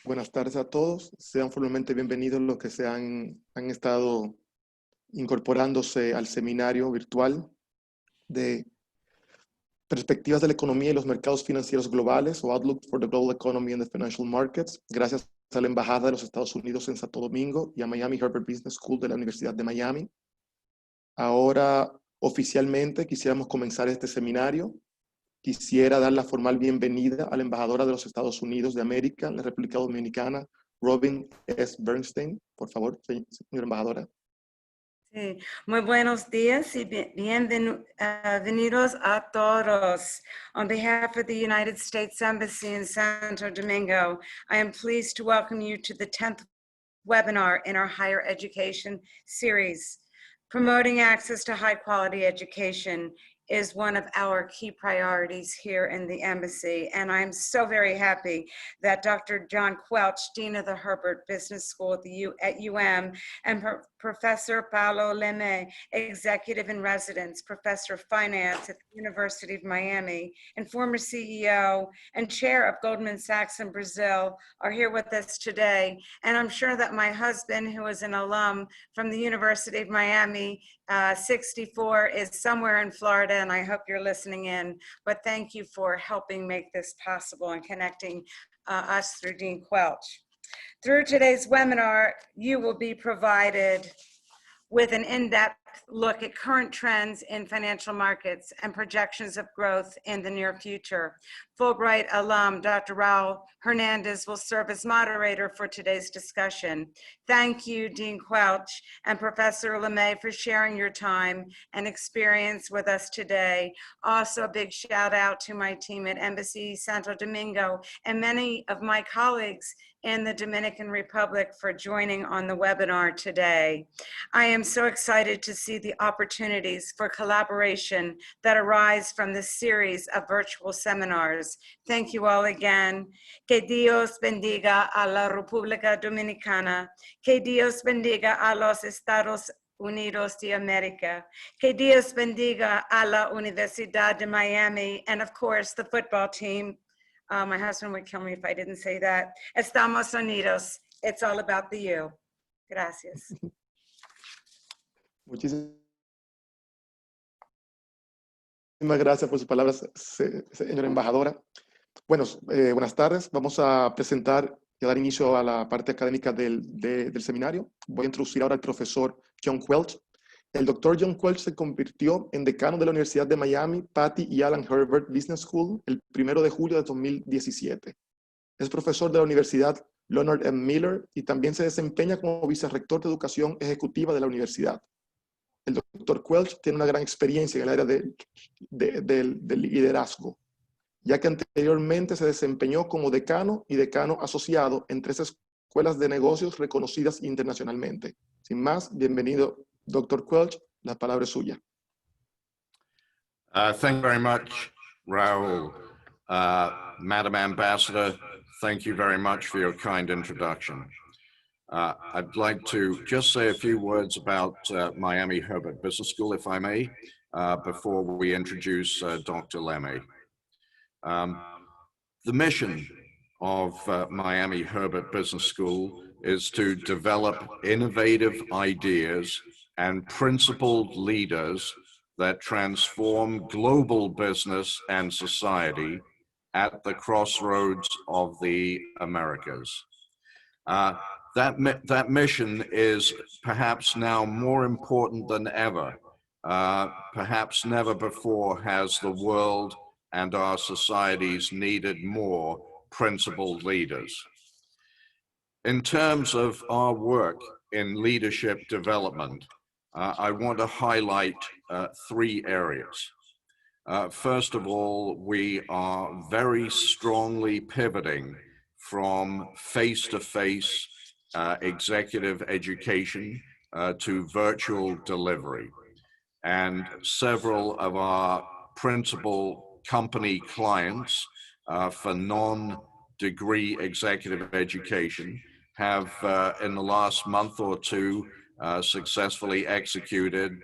Buenas tardes a todos. Sean formalmente bienvenidos los que han estado incorporándose al seminario virtual de Perspectivas de la Economía y los Mercados Financieros Globales o Outlook for the Global Economy and the Financial Markets, gracias a la Embajada de los Estados Unidos en Santo Domingo y a Miami Herbert Business School de la Universidad de Miami. Ahora, oficialmente, quisiéramos comenzar este seminario. Quisiera dar la formal bienvenida a la embajadora de los Estados Unidos de América en la República Dominicana, Robin S. Bernstein. Por favor, señora embajadora. Sí. Muy buenos días y bienvenidos a todos. On behalf of the United States Embassy in Santo Domingo, I am pleased to welcome you to the 10th webinar in our higher education series. Promoting access to high quality education is one of our key priorities here in the embassy. And I'm so very happy that Dr. John Quelch, Dean of the Herbert Business School at UM, and Professor Paulo Leme, Executive in Residence, Professor of Finance at the University of Miami, and former CEO and Chair of Goldman Sachs in Brazil are here with us today. And I'm sure that my husband, who is an alum from the University of Miami, 64, is somewhere in Florida, and I hope you're listening in. But thank you for helping make this possible and connecting us through Dean Quelch. Through today's webinar, you will be provided with an in-depth look at current trends in financial markets and projections of growth in the near future. Fulbright alum Dr. Raul Hernandez will serve as moderator for today's discussion. Thank you, Dean Quelch and Professor LeMay, for sharing your time and experience with us today. Also, a big shout out to my team at Embassy Santo Domingo and many of my colleagues in the Dominican Republic for joining on the webinar today. I am so excited to see the opportunities for collaboration that arise from this series of virtual seminars. Thank you all again. Que Dios bendiga a la República Dominicana. Que Dios bendiga a los Estados Unidos de América. Que Dios bendiga a la Universidad de Miami, and of course the football team. My husband would kill me if I didn't say that. Estamos unidos. It's all about the U. Gracias. Muchísimas gracias por sus palabras, señora embajadora. Bueno, buenas tardes. Vamos a presentar y a dar inicio a la parte académica del seminario. Voy a introducir ahora al profesor John Quelch. El doctor John Quelch se convirtió en decano de la Universidad de Miami, Patty y Alan Herbert Business School el 1 de julio de 2017. Es profesor de la Universidad Leonard M. Miller y también se desempeña como vicerrector de Educación Ejecutiva de la universidad. El doctor Quelch tiene una gran experiencia en el área del liderazgo, ya que anteriormente se desempeñó como decano y decano asociado en 3 escuelas de negocios reconocidas internacionalmente. Sin más, bienvenido, Dr. Quelch, la palabra es suya. Thank you very much, Raul. Madam Ambassador, thank you very much for your kind introduction. I'd like to just say a few words about Miami Herbert Business School, if I may, before we introduce Dr. Leme. The mission of Miami Herbert Business School is to develop innovative ideas and principled leaders that transform global business and society at the crossroads of the Americas. That mission is perhaps now more important than ever. Perhaps never before has the world and our societies needed more principled leaders. In terms of our work in leadership development, I want to highlight 3 areas. First of all, we are very strongly pivoting from face-to-face executive education to virtual delivery. And several of our principal company clients for non-degree executive education have in the last month or 2 successfully executed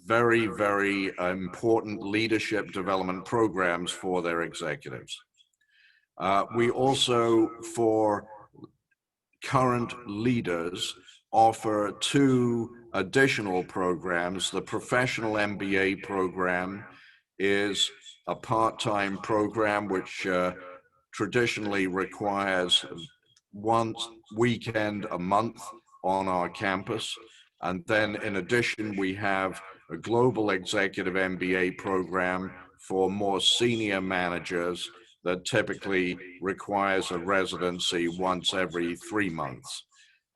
very, very important leadership development programs for their executives. We also, for current leaders, offer 2 additional programs. The Professional MBA program is a part-time program which traditionally requires 1 weekend a month on our campus. And then in addition, we have a Global Executive MBA program for more senior managers that typically requires a residency once every 3 months.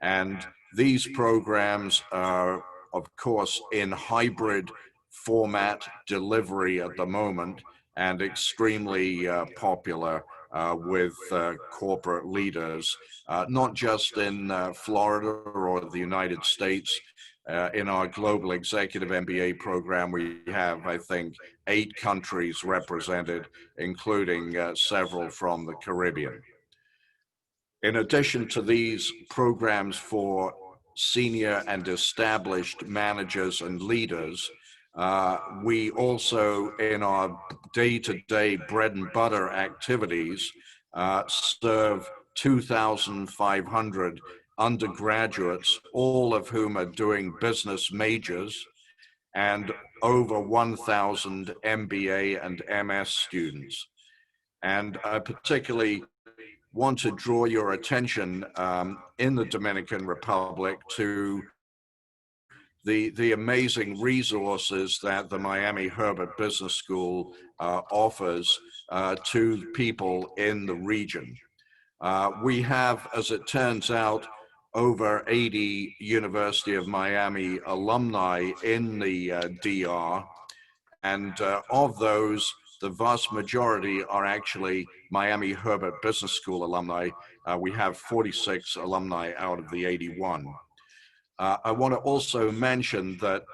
And these programs are, of course, in hybrid format delivery at the moment and extremely popular with corporate leaders, not just in Florida or the United States. In our Global Executive MBA program, we have, I think, 8 countries represented, including several from the Caribbean. In addition to these programs for senior and established managers and leaders, we also, in our day-to-day bread and butter activities, serve 2,500 undergraduates, all of whom are doing business majors, and over 1,000 MBA and MS students. And I particularly want to draw your attention in the Dominican Republic to the amazing resources that the Miami Herbert Business School offers to people in the region. We have, as it turns out, over 80 University of Miami alumni in the DR, and of those, the vast majority are actually Miami Herbert Business School alumni. We have 46 alumni out of the 81. I want to also mention that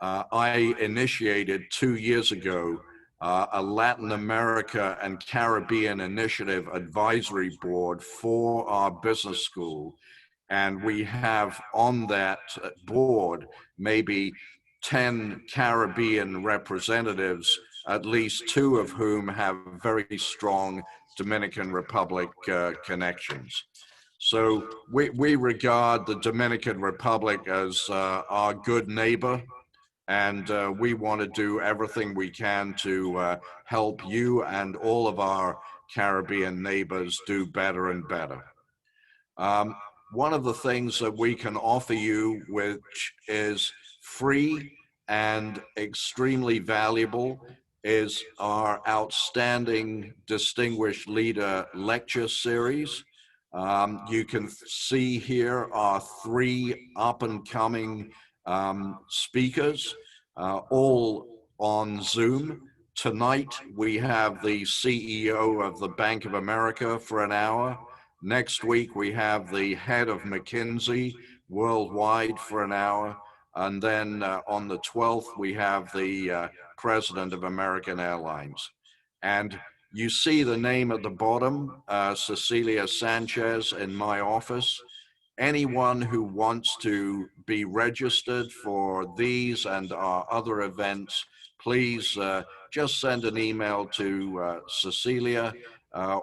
I initiated 2 years ago a Latin America and Caribbean Initiative Advisory Board for our business school. And we have on that board maybe 10 Caribbean representatives, at least 2 of whom have very strong Dominican Republic connections. So we regard the Dominican Republic as our good neighbor, and we want to do everything we can to help you and all of our Caribbean neighbors do better and better. One of the things that we can offer you, which is free and extremely valuable, is our Outstanding Distinguished Leader Lecture Series. You can see here our 3 up-and-coming speakers, all on Zoom. Tonight, we have the CEO of the Bank of America for an hour. Next week, we have the head of McKinsey worldwide for an hour. And then on the 12th, we have the president of American Airlines. And you see the name at the bottom, Cecilia Sanchez, in my office. Anyone who wants to be registered for these and our other events, please just send an email to Cecilia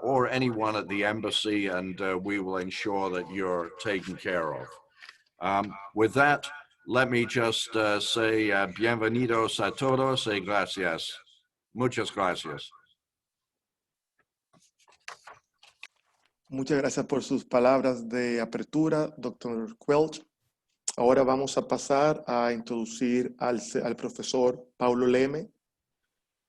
or anyone at the embassy, and we will ensure that you're taken care of. With that, let me just say bienvenidos a todos y gracias. Muchas gracias. Muchas gracias por sus palabras de apertura, Dr. Quelch. Ahora vamos a pasar a introducir al profesor Paulo Leme.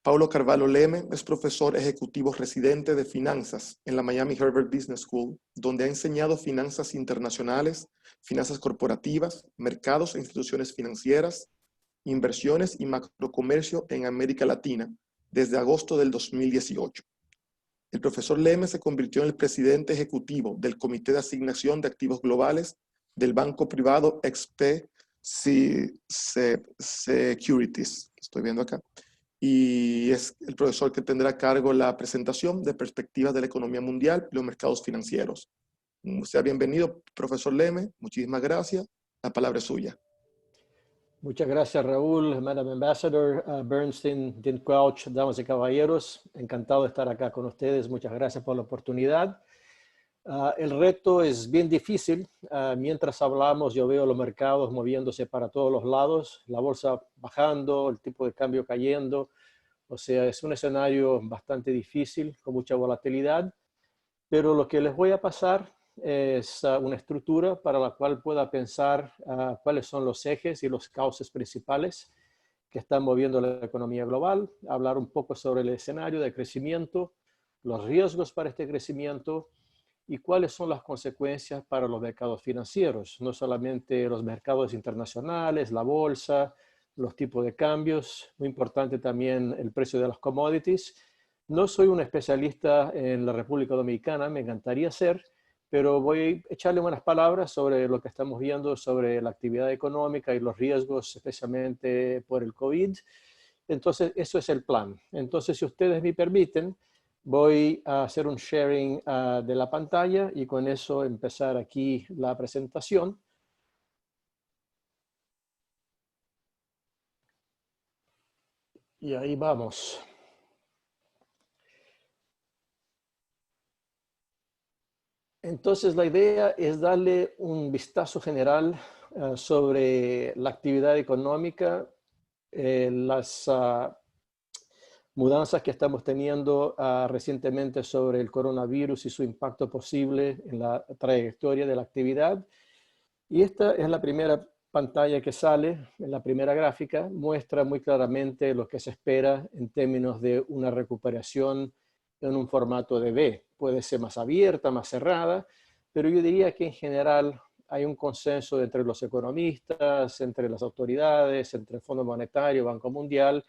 Paulo Carvalho Leme es profesor ejecutivo residente de finanzas en la Miami Herbert Business School, donde ha enseñado finanzas internacionales, finanzas corporativas, mercados e instituciones financieras, inversiones y macrocomercio en América Latina desde agosto del 2018. El profesor Leme se convirtió en el presidente ejecutivo del Comité de Asignación de Activos Globales del banco privado XP Securities, que estoy viendo acá, y es el profesor que tendrá a cargo la presentación de perspectivas de la economía mundial y los mercados financieros. Sea bienvenido, profesor Leme. Muchísimas gracias. La palabra es suya. Muchas gracias, Raúl, Madam Ambassador, Bernstein, Dean Crouch, damas y caballeros. Encantado de estar acá con ustedes. Muchas gracias por la oportunidad. El reto es bien difícil. Mientras hablamos, yo veo los mercados moviéndose para todos los lados, la bolsa bajando, el tipo de cambio cayendo. O sea, es un escenario bastante difícil, con mucha volatilidad. Pero lo que les voy a pasar es una estructura para la cual pueda pensar cuáles son los ejes y los cauces principales que están moviendo la economía global, hablar un poco sobre el escenario de crecimiento, los riesgos para este crecimiento y cuáles son las consecuencias para los mercados financieros, no solamente los mercados internacionales, la bolsa, los tipos de cambios, muy importante también el precio de las commodities. No soy un especialista en la República Dominicana, me encantaría ser, pero voy a echarle unas palabras sobre lo que estamos viendo sobre la actividad económica y los riesgos, especialmente por el COVID. Entonces, eso es el plan. Entonces, si ustedes me permiten, voy a hacer un sharing de la pantalla y con eso empezar aquí la presentación. Y ahí vamos. Entonces, la idea es darle un vistazo general sobre la actividad económica, las mudanzas que estamos teniendo recientemente sobre el coronavirus y su impacto posible en la trayectoria de la actividad. Y esta es la primera pantalla que sale, en la primera gráfica, muestra muy claramente lo que se espera en términos de una recuperación en un formato de V. Puede ser más abierta, más cerrada, pero yo diría que en general hay un consenso entre los economistas, entre las autoridades, entre el Fondo Monetario, Banco Mundial,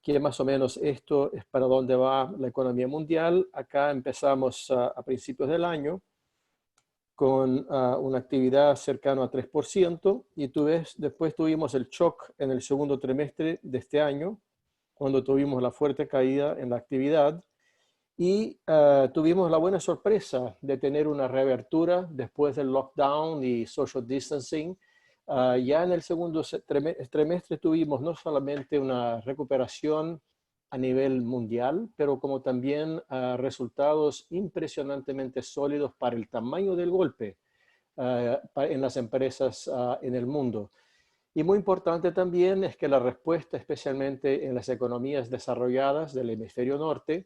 que más o menos esto es para dónde va la economía mundial. Acá empezamos a principios del año con una actividad cercana a 3%, y tú ves, después tuvimos el shock en el segundo trimestre de este año, cuando tuvimos la fuerte caída en la actividad, y tuvimos la buena sorpresa de tener una reapertura después del lockdown y social distancing. Ya en el segundo trimestre tuvimos no solamente una recuperación a nivel mundial, pero como también resultados impresionantemente sólidos para el tamaño del golpe en las empresas en el mundo. Y muy importante también es que la respuesta, especialmente en las economías desarrolladas del hemisferio norte,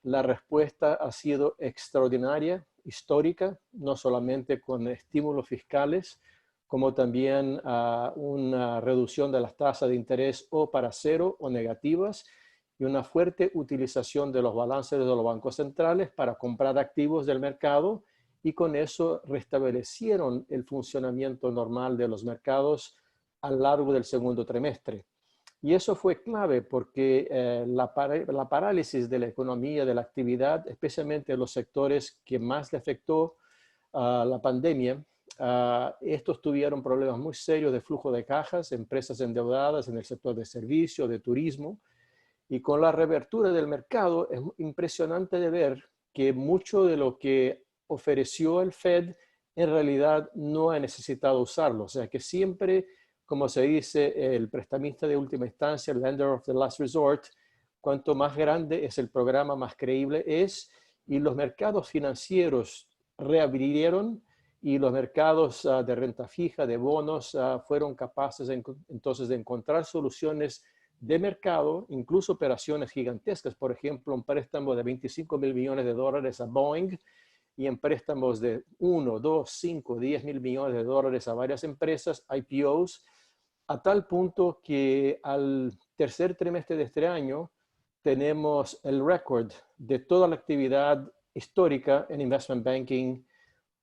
la respuesta ha sido extraordinaria, histórica, no solamente con estímulos fiscales, como también una reducción de las tasas de interés o para cero o negativas, y una fuerte utilización de los balances de los bancos centrales para comprar activos del mercado, y con eso restablecieron el funcionamiento normal de los mercados a lo largo del segundo trimestre. Y eso fue clave porque la parálisis de la economía, de la actividad, especialmente en los sectores que más le afectó la pandemia, estos tuvieron problemas muy serios de flujo de cajas, empresas endeudadas en el sector de servicios, de turismo, y con la reapertura del mercado es impresionante de ver que mucho de lo que ofreció el Fed en realidad no ha necesitado usarlo. O sea que siempre, como se dice, el prestamista de última instancia, el lender of the last resort, cuanto más grande es el programa, más creíble es, y los mercados financieros reabrieron, y los mercados de renta fija, de bonos, fueron capaces entonces de encontrar soluciones de mercado, incluso operaciones gigantescas. Por ejemplo, un préstamo de 25 mil millones de dólares a Boeing, y en préstamos de 1, 2, 5, 10 mil millones de dólares a varias empresas, IPOs, a tal punto que al tercer trimestre de este año tenemos el récord de toda la actividad histórica en investment banking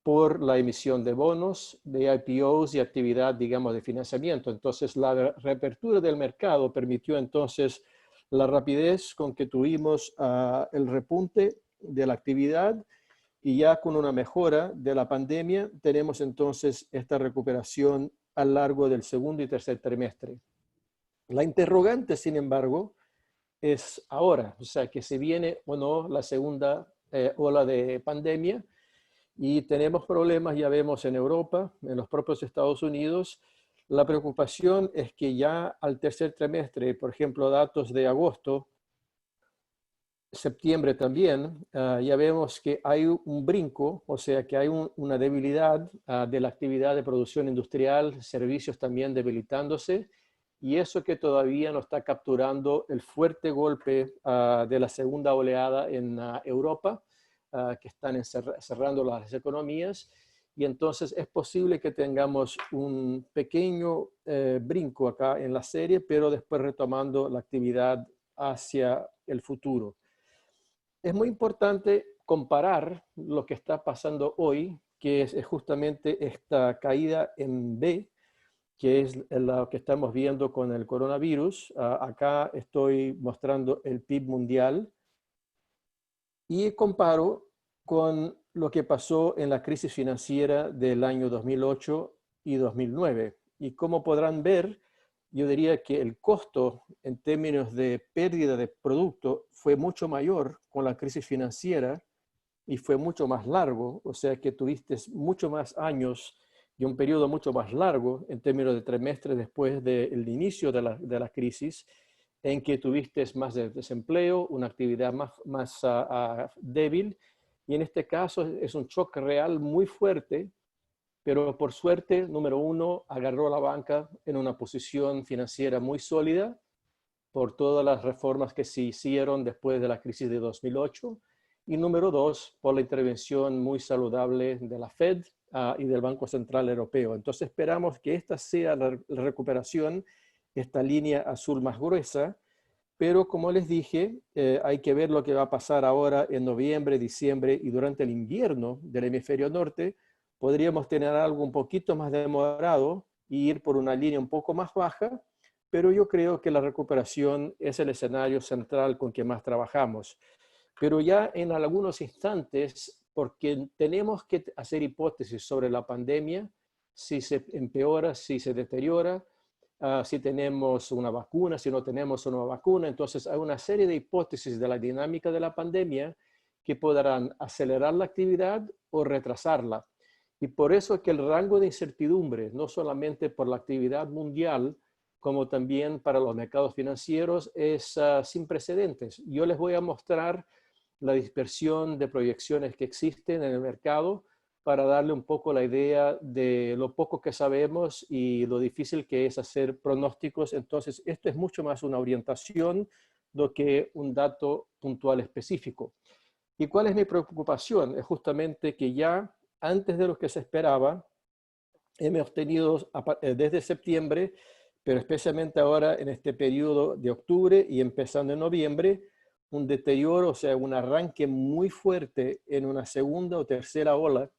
por la emisión de bonos, de IPOs y actividad, digamos, de financiamiento. Entonces, la reapertura del mercado permitió entonces la rapidez con que tuvimos el repunte de la actividad, y ya con una mejora de la pandemia tenemos entonces esta recuperación a lo largo del segundo y tercer trimestre. La interrogante, sin embargo, es ahora, o sea, que se viene o no la segunda ola de pandemia, y tenemos problemas, ya vemos en Europa, en los propios Estados Unidos. La preocupación es que ya al tercer trimestre, por ejemplo, datos de agosto, septiembre también, ya vemos que hay un brinco, o sea que hay una debilidad de la actividad de producción industrial, servicios también debilitándose, y eso que todavía no está capturando el fuerte golpe de la segunda oleada en Europa, que están cerrando las economías, y entonces es posible que tengamos un pequeño brinco acá en la serie, pero después retomando la actividad hacia el futuro. Es muy importante comparar lo que está pasando hoy, que es justamente esta caída en B, que es lo que estamos viendo con el coronavirus. Acá estoy mostrando el PIB mundial y comparo con lo que pasó en la crisis financiera del año 2008 y 2009. Y como podrán ver, yo diría que el costo en términos de pérdida de producto fue mucho mayor con la crisis financiera y fue mucho más largo, o sea que tuviste mucho más años y un periodo mucho más largo en términos de trimestres después del inicio de la crisis, en que tuviste más de desempleo, una actividad más débil, y en este caso es un choque real muy fuerte, pero por suerte, número uno, agarró a la banca en una posición financiera muy sólida por todas las reformas que se hicieron después de la crisis de 2008, y número dos, por la intervención muy saludable de la Fed y del Banco Central Europeo. Entonces esperamos que esta sea la recuperación, esta línea azul más gruesa, pero como les dije, hay que ver lo que va a pasar ahora en noviembre, diciembre y durante el invierno del hemisferio norte. Podríamos tener algo un poquito más demorado y ir por una línea un poco más baja, pero yo creo que la recuperación es el escenario central con que más trabajamos. Pero ya en algunos instantes, porque tenemos que hacer hipótesis sobre la pandemia, si se empeora, si se deteriora, si tenemos una vacuna, si no tenemos una vacuna. Entonces hay una serie de hipótesis de la dinámica de la pandemia que podrán acelerar la actividad o retrasarla. Y por eso es que el rango de incertidumbre, no solamente por la actividad mundial, como también para los mercados financieros, es sin precedentes. Yo les voy a mostrar la dispersión de proyecciones que existen en el mercado para darle un poco la idea de lo poco que sabemos y lo difícil que es hacer pronósticos. Entonces, esto es mucho más una orientación do que un dato puntual específico. ¿Y cuál es mi preocupación? Es justamente que ya antes de lo que se esperaba, hemos tenido desde septiembre, pero especialmente ahora en este periodo de octubre y empezando en noviembre, un deterioro, o sea, un arranque muy fuerte en una segunda o tercera ola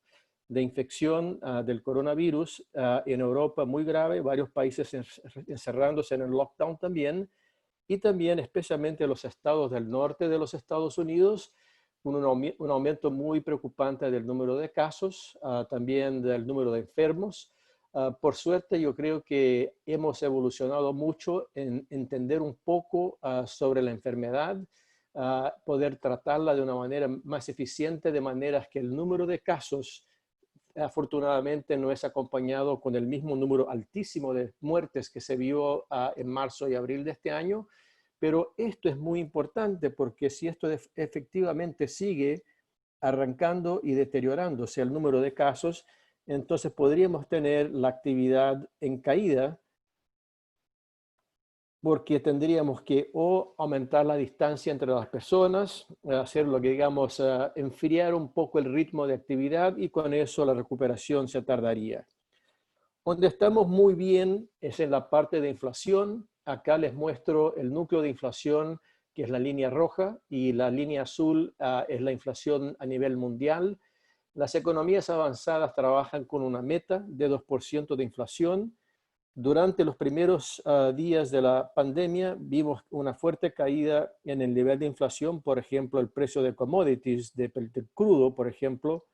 de infección del coronavirus en Europa muy grave, varios países encerrándose en el lockdown también, y también especialmente los estados del norte de los Estados Unidos, un aumento muy preocupante del número de casos, también del número de enfermos. Por suerte, yo creo que hemos evolucionado mucho en entender un poco sobre la enfermedad, poder tratarla de una manera más eficiente, de manera que el número de casos afortunadamente no es acompañado con el mismo número altísimo de muertes que se vio en marzo y abril de este año. Pero esto es muy importante porque si esto efectivamente sigue arrancando y deteriorándose el número de casos, entonces podríamos tener la actividad en caída, porque tendríamos que o aumentar la distancia entre las personas, hacer lo que digamos, enfriar un poco el ritmo de actividad, y con eso la recuperación se tardaría. Donde estamos muy bien es en la parte de inflación. Acá les muestro el núcleo de inflación, que es la línea roja, y la línea azul es la inflación a nivel mundial. Las economías avanzadas trabajan con una meta de 2% de inflación. Durante los primeros días de la pandemia vimos una fuerte caída en el nivel de inflación. Por ejemplo, el precio de commodities, del crudo, por ejemplo,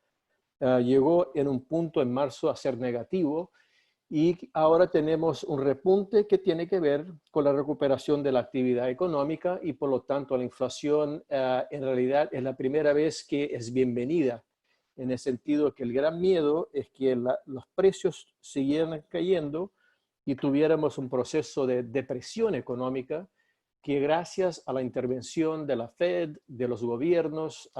llegó en un punto en marzo a ser negativo, y ahora tenemos un repunte que tiene que ver con la recuperación de la actividad económica, y por lo tanto la inflación en realidad es la primera vez que es bienvenida, en el sentido que el gran miedo es que los precios siguieran cayendo y tuviéramos un proceso de depresión económica que gracias a la intervención de la Fed, de los gobiernos,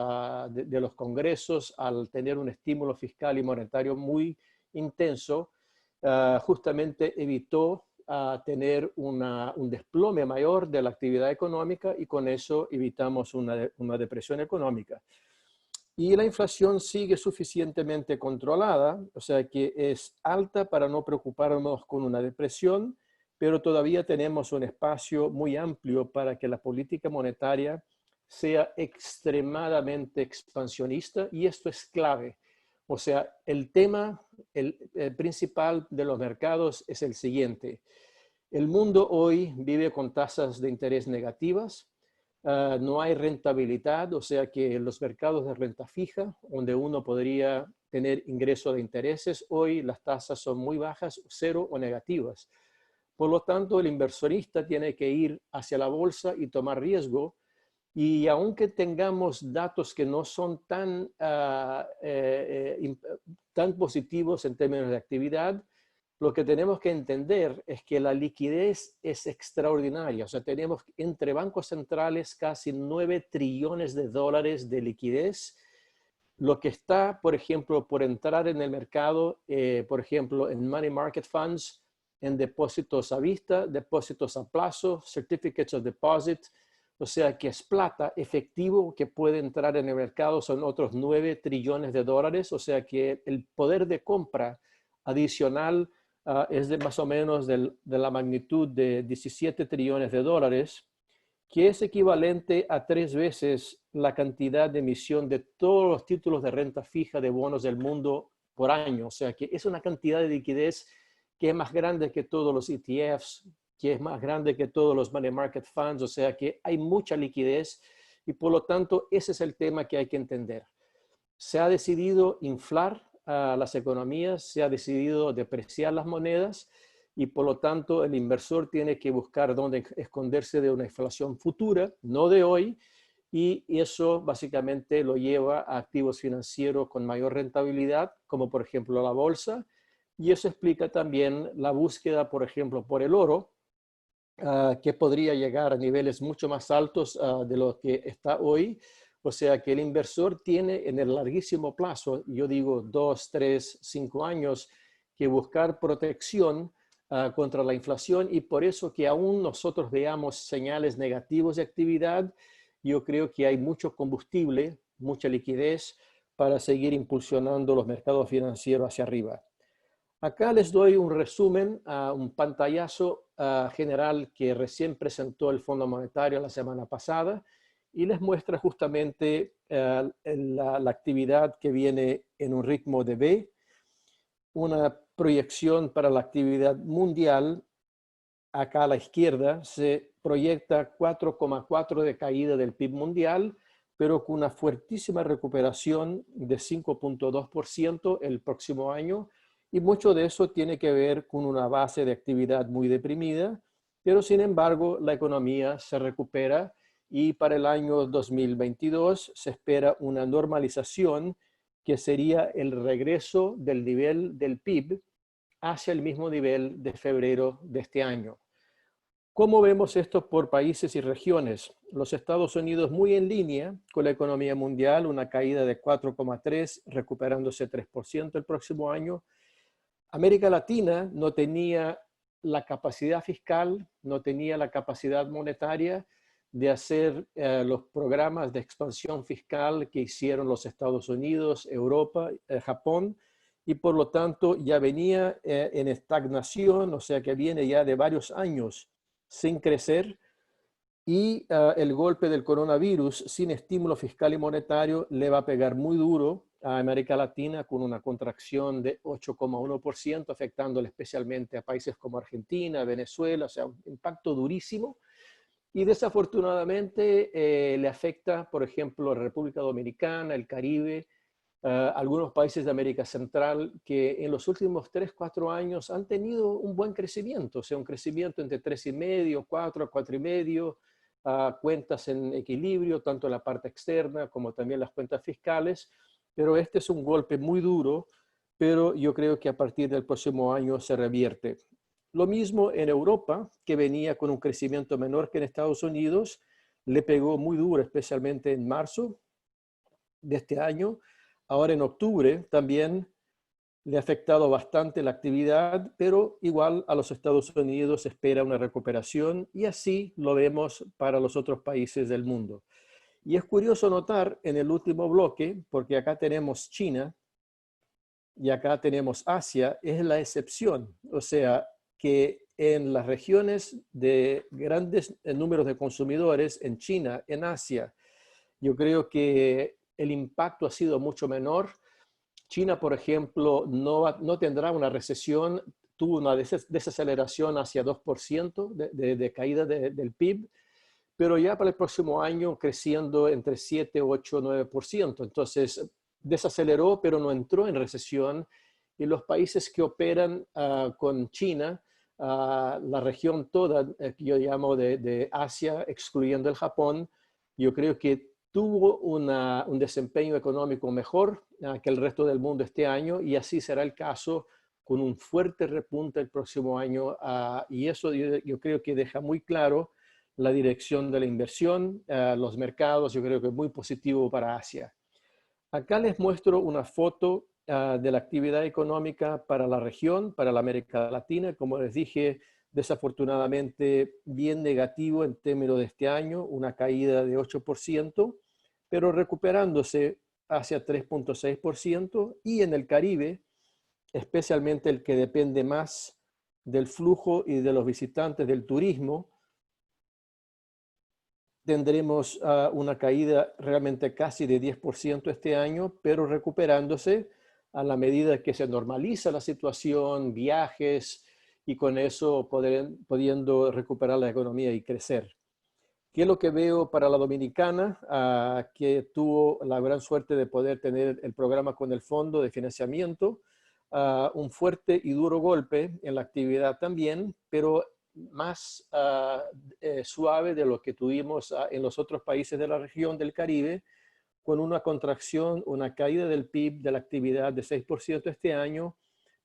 de los congresos, al tener un estímulo fiscal y monetario muy intenso, justamente evitó tener un desplome mayor de la actividad económica y con eso evitamos una depresión económica. Y la inflación sigue suficientemente controlada, o sea que es alta para no preocuparnos con una depresión, pero todavía tenemos un espacio muy amplio para que la política monetaria sea extremadamente expansionista y esto es clave. O sea, el tema el principal de los mercados es el siguiente. El mundo hoy vive con tasas de interés negativas. No hay rentabilidad, o sea que los mercados de renta fija, donde uno podría tener ingreso de intereses, hoy las tasas son muy bajas, cero o negativas. Por lo tanto, el inversionista tiene que ir hacia la bolsa y tomar riesgo. Y aunque tengamos datos que no son tan positivos en términos de actividad, lo que tenemos que entender es que la liquidez es extraordinaria. O sea, tenemos entre bancos centrales casi 9 trillones de dólares de liquidez. Lo que está, por ejemplo, por entrar en el mercado, por ejemplo, en money market funds, en depósitos a vista, depósitos a plazo, certificates of deposit, o sea que es plata efectivo que puede entrar en el mercado, son otros 9 trillones de dólares, o sea que el poder de compra adicional es de más o menos de la magnitud de 17 trillones de dólares, que es equivalente a 3 veces la cantidad de emisión de todos los títulos de renta fija de bonos del mundo por año. O sea que es una cantidad de liquidez que es más grande que todos los ETFs, que es más grande que todos los money market funds. O sea que hay mucha liquidez y por lo tanto ese es el tema que hay que entender. Se ha decidido inflar las economías, se ha decidido depreciar las monedas y por lo tanto el inversor tiene que buscar dónde esconderse de una inflación futura, no de hoy, y eso básicamente lo lleva a activos financieros con mayor rentabilidad, como por ejemplo la bolsa, y eso explica también la búsqueda, por ejemplo, por el oro, que podría llegar a niveles mucho más altos de lo que está hoy. O sea que el inversor tiene en el larguísimo plazo, yo digo 2, 3, 5 años, que buscar protección contra la inflación y por eso que aún nosotros veamos señales negativos de actividad, yo creo que hay mucho combustible, mucha liquidez para seguir impulsionando los mercados financieros hacia arriba. Acá les doy un resumen, un pantallazo general que recién presentó el Fondo Monetario la semana pasada y les muestra justamente la actividad que viene en un ritmo de V, una proyección para la actividad mundial. Acá a la izquierda se proyecta 4,4 de caída del PIB mundial, pero con una fuertísima recuperación de 5,2% el próximo año. Y mucho de eso tiene que ver con una base de actividad muy deprimida, pero sin embargo la economía se recupera y para el año 2022 se espera una normalización que sería el regreso del nivel del PIB hacia el mismo nivel de febrero de este año. ¿Cómo vemos esto por países y regiones? Los Estados Unidos muy en línea con la economía mundial, una caída de 4,3, recuperándose 3% el próximo año. América Latina no tenía la capacidad fiscal, no tenía la capacidad monetaria de hacer los programas de expansión fiscal que hicieron los Estados Unidos, Europa, Japón, y por lo tanto ya venía en estagnación, o sea que viene ya de varios años sin crecer, y el golpe del coronavirus sin estímulo fiscal y monetario le va a pegar muy duro a América Latina con una contracción de 8,1%, afectándole especialmente a países como Argentina, Venezuela, o sea, un impacto durísimo. Y desafortunadamente le afecta, por ejemplo, a la República Dominicana, el Caribe, algunos países de América Central que en los últimos 3, 4 años han tenido un buen crecimiento, o sea, un crecimiento entre 3,5, 4, 4,5, cuentas en equilibrio, tanto en la parte externa como también las cuentas fiscales, pero este es un golpe muy duro, pero yo creo que a partir del próximo año se revierte. Lo mismo en Europa, que venía con un crecimiento menor que en Estados Unidos, le pegó muy duro, especialmente en marzo de este año. Ahora en octubre también le ha afectado bastante la actividad, pero igual a los Estados Unidos se espera una recuperación y así lo vemos para los otros países del mundo. Y es curioso notar en el último bloque, porque acá tenemos China y acá tenemos Asia, es la excepción. O sea, que en las regiones de grandes números de consumidores, en China, en Asia, yo creo que el impacto ha sido mucho menor. China, por ejemplo, no tendrá una recesión, tuvo una desaceleración hacia 2% de caída del PIB, pero ya para el próximo año creciendo entre 7, 8, 9%. Entonces, desaceleró, pero no entró en recesión. Y los países que operan con China, la región toda, que yo llamo de Asia, excluyendo el Japón, yo creo que tuvo un desempeño económico mejor que el resto del mundo este año, y así será el caso con un fuerte repunte el próximo año. Y eso yo creo que deja muy claro la dirección de la inversión, los mercados, yo creo que es muy positivo para Asia. Acá les muestro una foto de la actividad económica para la región, para la América Latina. Como les dije, desafortunadamente bien negativo en términos de este año, una caída de 8%, pero recuperándose hacia 3.6%. Y en el Caribe, especialmente el que depende más del flujo y de los visitantes del turismo, tendremos una caída realmente casi de 10% este año, pero recuperándose a la medida que se normaliza la situación, viajes, y con eso pudiendo recuperar la economía y crecer. ¿Qué es lo que veo para la Dominicana? Que tuvo la gran suerte de poder tener el programa con el Fondo de Financiamiento, un fuerte y duro golpe en la actividad también, pero más suave de lo que tuvimos en los otros países de la región del Caribe, con una contracción, una caída del PIB de la actividad de 6% este año,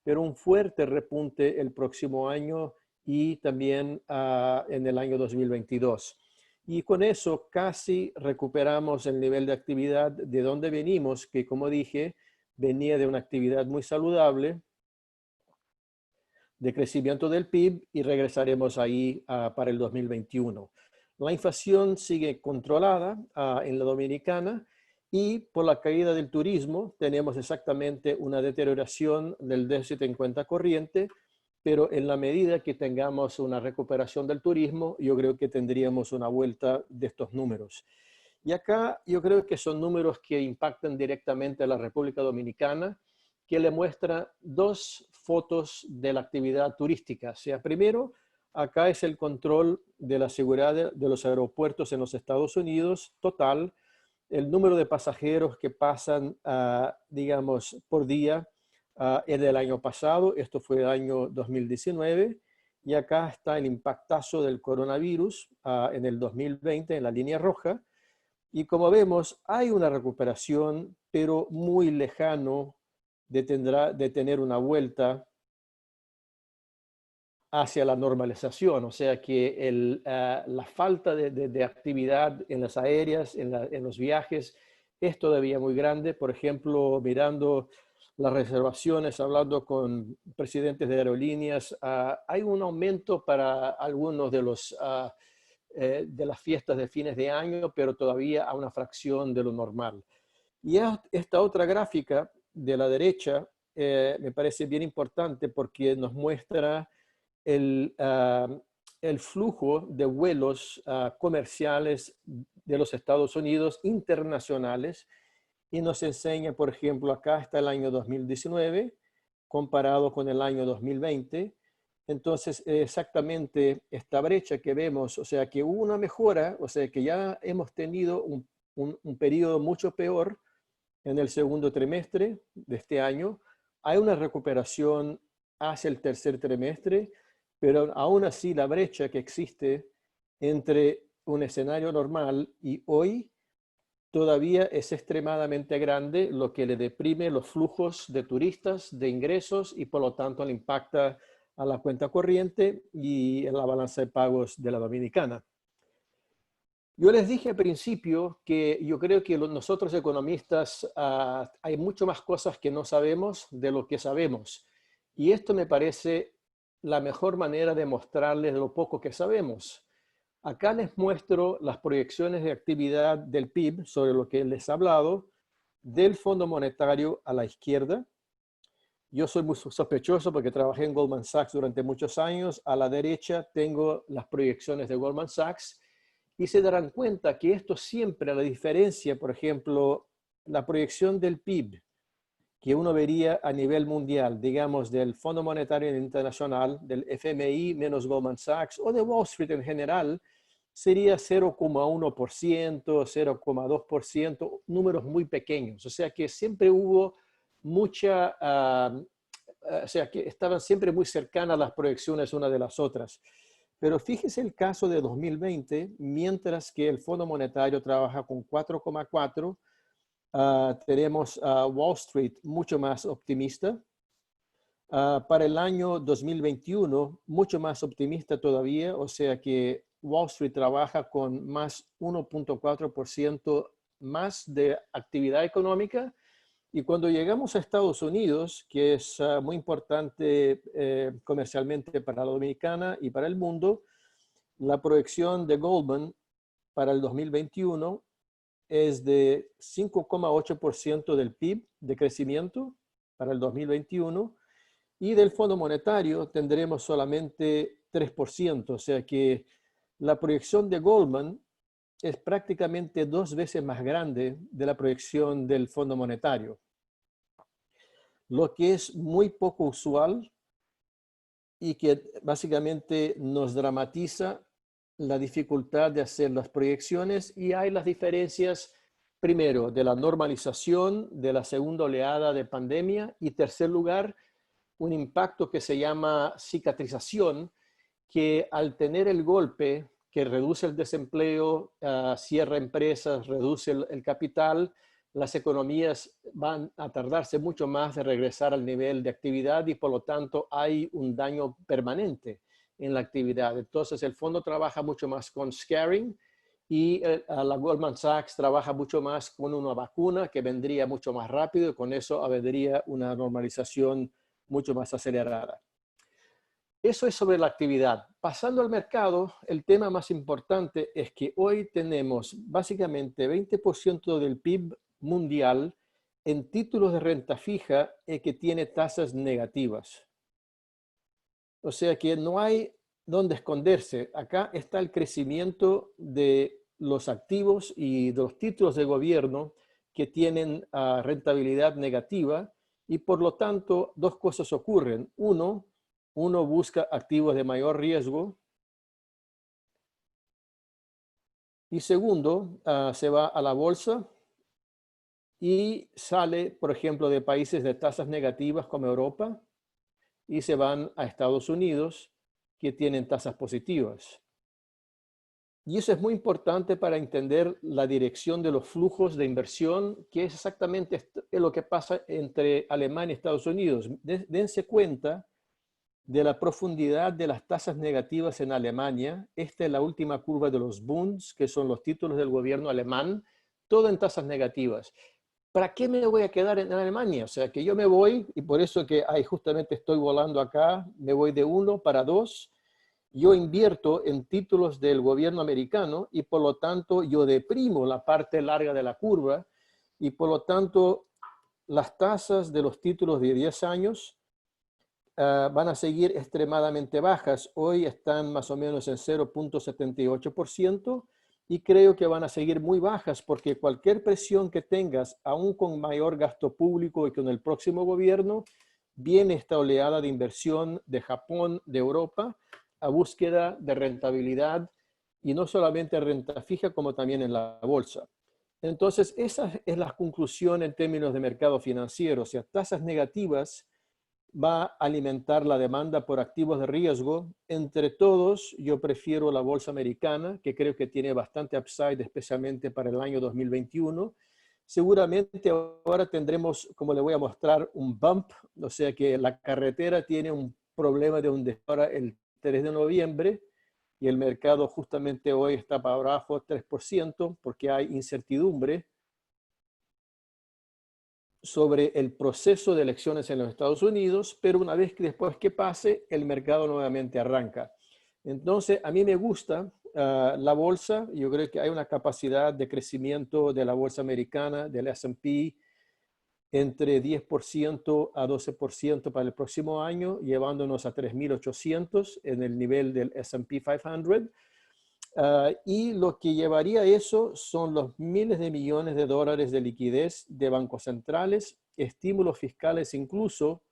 pero un fuerte repunte el próximo año y también en el año 2022. Y con eso casi recuperamos el nivel de actividad de donde venimos, que como dije, venía de una actividad muy saludable, de crecimiento del PIB, y regresaremos ahí para el 2021. La inflación sigue controlada en la Dominicana, y por la caída del turismo tenemos exactamente una deterioración del déficit en cuenta corriente, pero en la medida que tengamos una recuperación del turismo, yo creo que tendríamos una vuelta de estos números. Y acá yo creo que son números que impactan directamente a la República Dominicana, que le muestra dos fotos de la actividad turística. O sea, primero, acá es el control de la seguridad de los aeropuertos en los Estados Unidos, total, el número de pasajeros que pasan, digamos, por día es del año pasado, esto fue el año 2019, y acá está el impactazo del coronavirus en el 2020 en la línea roja. Y como vemos, hay una recuperación, pero muy lejano de tener una vuelta hacia la normalización. O sea que la falta de actividad en las aéreas, en los viajes, es todavía muy grande. Por ejemplo, mirando las reservaciones, hablando con presidentes de aerolíneas, hay un aumento para algunos de las fiestas de fines de año, pero todavía a una fracción de lo normal. Y esta otra gráfica de la derecha me parece bien importante porque nos muestra el flujo de vuelos comerciales de los Estados Unidos internacionales, y nos enseña, por ejemplo, acá está el año 2019 comparado con el año 2020. Entonces, exactamente esta brecha que vemos, o sea, que hubo una mejora, o sea, que ya hemos tenido un periodo mucho peor en el segundo trimestre de este año. Hay una recuperación hacia el tercer trimestre, pero aún así la brecha que existe entre un escenario normal y hoy todavía es extremadamente grande, lo que le deprime los flujos de turistas, de ingresos, y por lo tanto le impacta a la cuenta corriente y en la balanza de pagos de la Dominicana. Yo les dije al principio que yo creo que nosotros economistas hay mucho más cosas que no sabemos de lo que sabemos. Y esto me parece la mejor manera de mostrarles lo poco que sabemos. Acá les muestro las proyecciones de actividad del PIB sobre lo que les he hablado, del Fondo Monetario a la izquierda. Yo soy muy sospechoso porque trabajé en Goldman Sachs durante muchos años. A la derecha tengo las proyecciones de Goldman Sachs. Y se darán cuenta que esto siempre, a la diferencia, por ejemplo, la proyección del PIB, que uno vería a nivel mundial, digamos, del Fondo Monetario Internacional, del FMI menos Goldman Sachs, o de Wall Street en general, sería 0,1%, 0,2%, números muy pequeños. O sea que siempre hubo mucha, o sea que estaban siempre muy cercanas las proyecciones una de las otras. Pero fíjese el caso de 2020, mientras que el Fondo Monetario trabaja con 4,4, tenemos a Wall Street mucho más optimista. Para el año 2021, mucho más optimista todavía, o sea que Wall Street trabaja con más 1,4% más de actividad económica. Y cuando llegamos a Estados Unidos, que es muy importante comercialmente para la Dominicana y para el mundo, la proyección de Goldman para el 2021 es de 5,8% del PIB de crecimiento para el 2021 y del Fondo Monetario tendremos solamente 3%, o sea que la proyección de Goldman es prácticamente 2 veces más grande de la proyección del Fondo Monetario, lo que es muy poco usual y que básicamente nos dramatiza la dificultad de hacer las proyecciones. Y hay las diferencias, primero, de la normalización de la segunda oleada de pandemia y, tercer lugar, un impacto que se llama cicatrización, que al tener el golpe que reduce el desempleo, cierra empresas, reduce el capital, las economías van a tardarse mucho más de regresar al nivel de actividad y por lo tanto hay un daño permanente en la actividad. Entonces el fondo trabaja mucho más con scaring y la Goldman Sachs trabaja mucho más con una vacuna que vendría mucho más rápido y con eso vendría una normalización mucho más acelerada. Eso es sobre la actividad. Pasando al mercado, el tema más importante es que hoy tenemos básicamente 20% del PIB mundial en títulos de renta fija que tiene tasas negativas. O sea que no hay dónde esconderse. Acá está el crecimiento de los activos y de los títulos de gobierno que tienen rentabilidad negativa y por lo tanto dos cosas ocurren. Uno busca activos de mayor riesgo y segundo, se va a la bolsa y sale, por ejemplo, de países de tasas negativas como Europa y se van a Estados Unidos que tienen tasas positivas. Y eso es muy importante para entender la dirección de los flujos de inversión, que es exactamente lo que pasa entre Alemania y Estados Unidos. Dense cuenta de la profundidad de las tasas negativas en Alemania. Esta es la última curva de los Bunds, que son los títulos del gobierno alemán, todo en tasas negativas. ¿Para qué me voy a quedar en Alemania? O sea, que yo me voy, y por eso que justamente estoy volando acá, me voy de 1 para 2, yo invierto en títulos del gobierno americano y por lo tanto yo deprimo la parte larga de la curva y por lo tanto las tasas de los títulos de 10 años van a seguir extremadamente bajas. Hoy están más o menos en 0,78% y creo que van a seguir muy bajas porque cualquier presión que tengas, aún con mayor gasto público y con el próximo gobierno, viene esta oleada de inversión de Japón, de Europa, a búsqueda de rentabilidad y no solamente renta fija como también en la bolsa. Entonces, esa es la conclusión en términos de mercado financiero. O sea, tasas negativas va a alimentar la demanda por activos de riesgo. Entre todos, yo prefiero la bolsa americana, que creo que tiene bastante upside, especialmente para el año 2021. Seguramente ahora tendremos, como le voy a mostrar, un bump, o sea que la carretera tiene un problema de un ahora el 3 de noviembre y el mercado justamente hoy está para abajo 3% porque hay incertidumbre sobre el proceso de elecciones en los Estados Unidos, pero una vez que después que pase, el mercado nuevamente arranca. Entonces, a mí me gusta la bolsa. Yo creo que hay una capacidad de crecimiento de la bolsa americana, del S&P, entre 10% a 12% para el próximo año, llevándonos a 3.800 en el nivel del S&P 500. Y lo que llevaría eso son los miles de millones de dólares de liquidez de bancos centrales, estímulos fiscales, incluso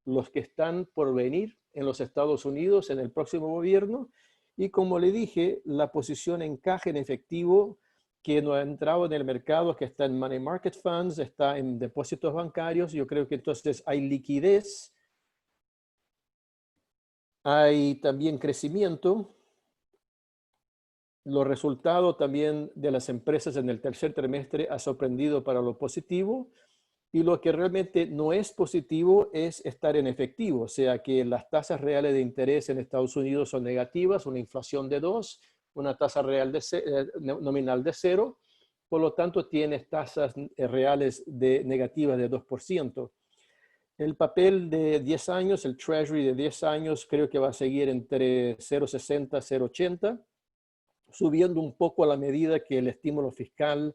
los que están por venir en los Estados Unidos en el próximo gobierno. Y como le dije, la posición en caja en efectivo que no ha entrado en el mercado, que está en money market funds, está en depósitos bancarios. Yo creo que entonces hay liquidez, hay también crecimiento. Los resultados también de las empresas en el tercer trimestre ha sorprendido para lo positivo, y lo que realmente no es positivo es estar en efectivo, o sea que las tasas reales de interés en Estados Unidos son negativas, una inflación de 2, una tasa real nominal de 0, por lo tanto tienes tasas reales negativas de 2%. El papel de 10 años, el Treasury de 10 años, creo que va a seguir entre 0,60 y 0,80, subiendo un poco a la medida que el estímulo fiscal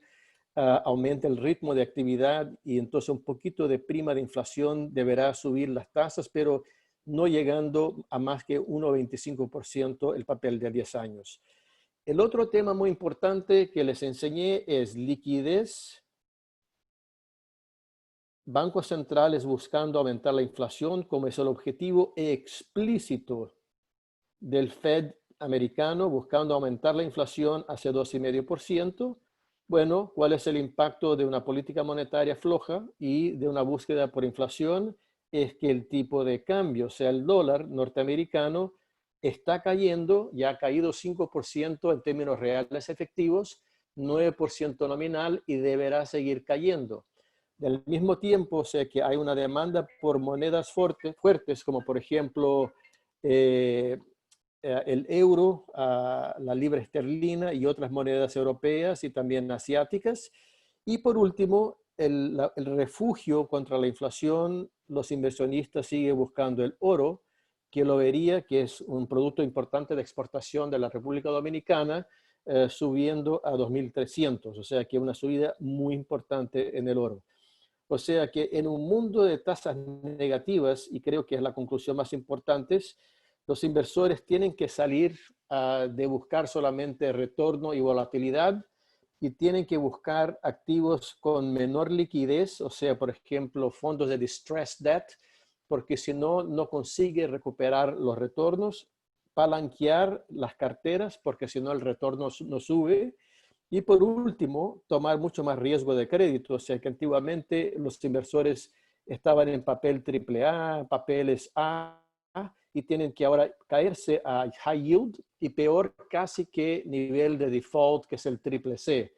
aumenta el ritmo de actividad, y entonces un poquito de prima de inflación deberá subir las tasas, pero no llegando a más que 1,25% el papel de 10 años. El otro tema muy importante que les enseñé es liquidez. Bancos centrales buscando aumentar la inflación, como es el objetivo explícito del Fed americano, buscando aumentar la inflación hacia 2,5%. Bueno, ¿cuál es el impacto de una política monetaria floja y de una búsqueda por inflación? Es que el tipo de cambio, o sea, el dólar norteamericano, está cayendo, ya ha caído 5% en términos reales efectivos, 9% nominal, y deberá seguir cayendo. Al mismo tiempo, o sea, que hay una demanda por monedas fuertes, como por ejemplo el euro, la libra esterlina y otras monedas europeas y también asiáticas. Y por último, el refugio contra la inflación. Los inversionistas siguen buscando el oro, que lo vería, que es un producto importante de exportación de la República Dominicana, subiendo a 2.300, o sea que una subida muy importante en el oro. O sea que en un mundo de tasas negativas, y creo que es la conclusión más importante, los inversores tienen que salir de buscar solamente retorno y volatilidad, y tienen que buscar activos con menor liquidez, o sea, por ejemplo, fondos de distressed debt, porque si no, no consigue recuperar los retornos, palanquear las carteras, porque si no el retorno no sube. Y por último, tomar mucho más riesgo de crédito, o sea que antiguamente los inversores estaban en papel AAA, papeles A, y tienen que ahora caerse a high yield, y peor casi que nivel de default, que es el CCC.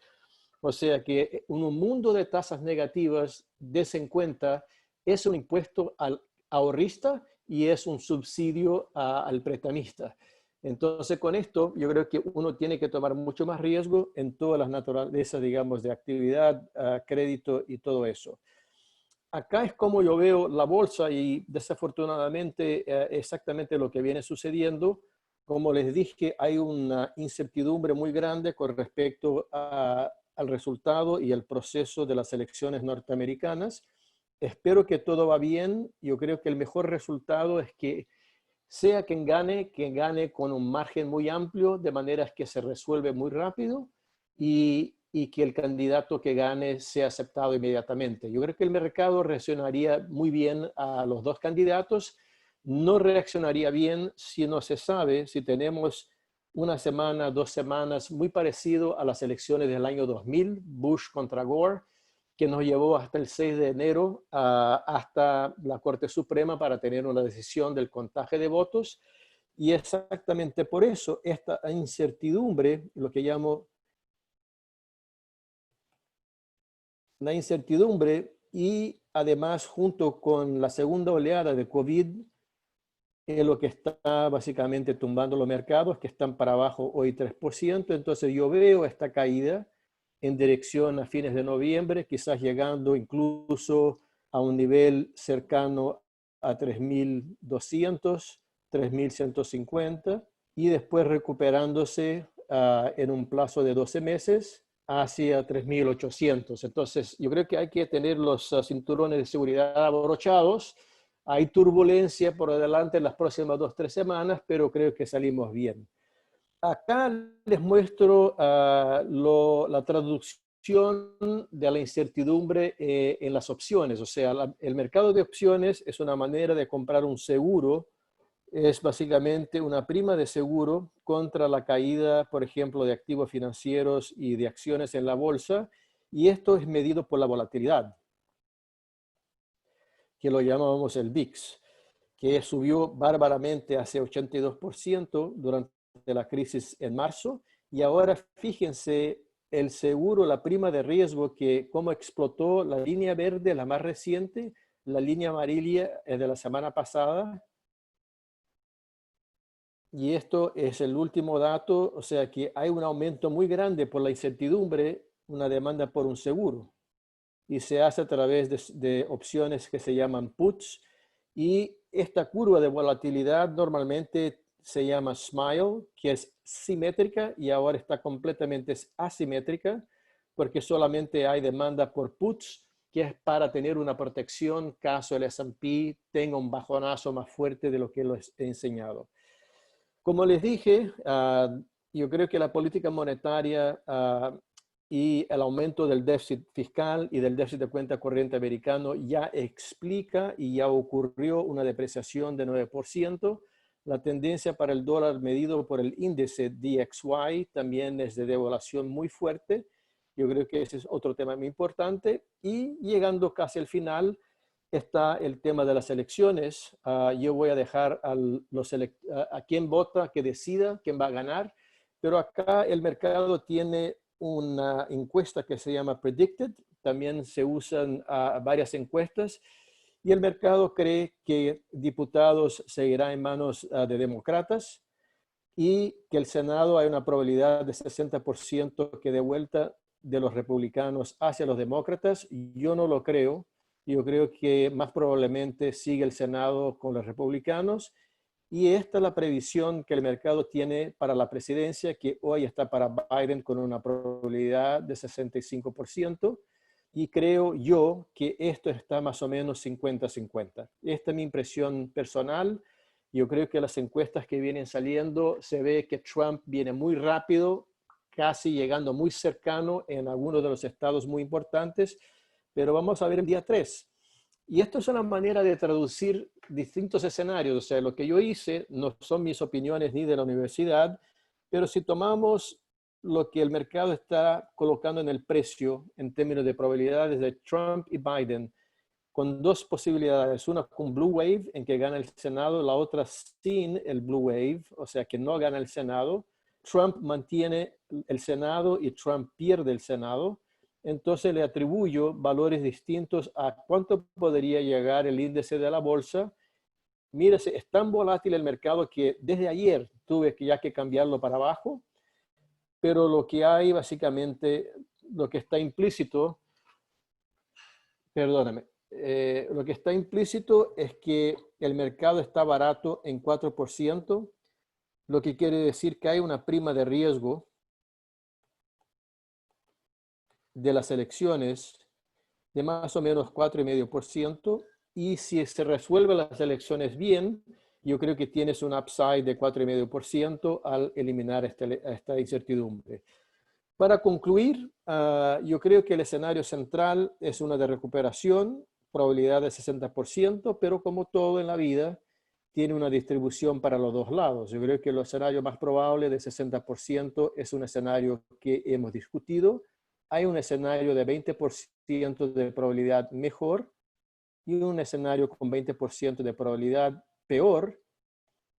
O sea que en un mundo de tasas negativas, des en cuenta, es un impuesto al ahorrista y es un subsidio al prestamista. Entonces, con esto, yo creo que uno tiene que tomar mucho más riesgo en todas las naturalezas, digamos, de actividad, crédito y todo eso. Acá es como yo veo la bolsa, y desafortunadamente exactamente lo que viene sucediendo. Como les dije, hay una incertidumbre muy grande con respecto al resultado y al proceso de las elecciones norteamericanas. Espero que todo va bien. Yo creo que el mejor resultado es que sea quien gane con un margen muy amplio, de manera que se resuelve muy rápido, y que el candidato que gane sea aceptado inmediatamente. Yo creo que el mercado reaccionaría muy bien a los dos candidatos. No reaccionaría bien si no se sabe, si tenemos una semana, 2 semanas, muy parecido a las elecciones del año 2000, Bush contra Gore, que nos llevó hasta el 6 de enero, hasta la Corte Suprema, para tener una decisión del contagio de votos. Y exactamente por eso esta incertidumbre, lo que llamo la incertidumbre, y además junto con la segunda oleada de COVID, es lo que está básicamente tumbando los mercados, que están para abajo hoy 3%. Entonces yo veo esta caída en dirección a fines de noviembre, quizás llegando incluso a un nivel cercano a 3.200, 3.150, y después recuperándose en un plazo de 12 meses hacia 3.800. Entonces, yo creo que hay que tener los cinturones de seguridad abrochados. Hay turbulencia por delante en las próximas 2-3 semanas, pero creo que salimos bien. Acá les muestro la traducción de la incertidumbre en las opciones. O sea, el mercado de opciones es una manera de comprar un seguro. Es básicamente una prima de seguro contra la caída, por ejemplo, de activos financieros y de acciones en la bolsa. Y esto es medido por la volatilidad, que lo llamamos el VIX, que subió bárbaramente hacia 82% durante la crisis en marzo. Y ahora fíjense el seguro, la prima de riesgo, que cómo explotó la línea verde, la más reciente, la línea amarilla es de la semana pasada. Y esto es el último dato, o sea que hay un aumento muy grande por la incertidumbre, una demanda por un seguro. Y se hace a través de opciones que se llaman puts. Y esta curva de volatilidad normalmente se llama SMILE, que es simétrica, y ahora está completamente asimétrica, porque solamente hay demanda por puts, que es para tener una protección caso el S&P tenga un bajonazo más fuerte de lo que les he enseñado. Como les dije, yo creo que la política monetaria y el aumento del déficit fiscal y del déficit de cuenta corriente americano ya explica y ya ocurrió una depreciación de 9%. La tendencia para el dólar medido por el índice DXY también es de devaluación muy fuerte. Yo creo que ese es otro tema muy importante. Y llegando casi al final, está el tema de las elecciones. Yo voy a dejar a quien vota que decida quién va a ganar, pero acá el mercado tiene una encuesta que se llama Predicted. También se usan varias encuestas y el mercado cree que diputados seguirá en manos de demócratas y que el Senado hay una probabilidad de 60% que de vuelta de los republicanos hacia los demócratas. Yo no lo creo. Yo creo que más probablemente sigue el Senado con los republicanos. Y esta es la previsión que el mercado tiene para la presidencia, que hoy está para Biden con una probabilidad de 65%. Y creo yo que esto está más o menos 50-50. Esta es mi impresión personal. Yo creo que las encuestas que vienen saliendo se ve que Trump viene muy rápido, casi llegando muy cercano en algunos de los estados muy importantes, pero vamos a ver el día 3. Y esto es una manera de traducir distintos escenarios. O sea, lo que yo hice no son mis opiniones ni de la universidad, pero si tomamos lo que el mercado está colocando en el precio en términos de probabilidades de Trump y Biden, con dos posibilidades, una con Blue Wave, en que gana el Senado, la otra sin el Blue Wave, o sea que no gana el Senado. Trump mantiene el Senado y Trump pierde el Senado. Entonces le atribuyo valores distintos a cuánto podría llegar el índice de la bolsa. Mírese, es tan volátil el mercado que desde ayer tuve que ya que cambiarlo para abajo, pero lo que hay básicamente, lo que está implícito, perdóname, lo que está implícito es que el mercado está barato en 4%, lo que quiere decir que hay una prima de riesgo de las elecciones de más o menos 4,5%, y si se resuelven las elecciones bien, yo creo que tienes un upside de 4,5% al eliminar esta incertidumbre. Para concluir, yo creo que el escenario central es una de recuperación, probabilidad de 60%, pero como todo en la vida, tiene una distribución para los dos lados. Yo creo que el escenario más probable de 60% es un escenario que hemos discutido. Hay un escenario de 20% de probabilidad mejor y un escenario con 20% de probabilidad peor.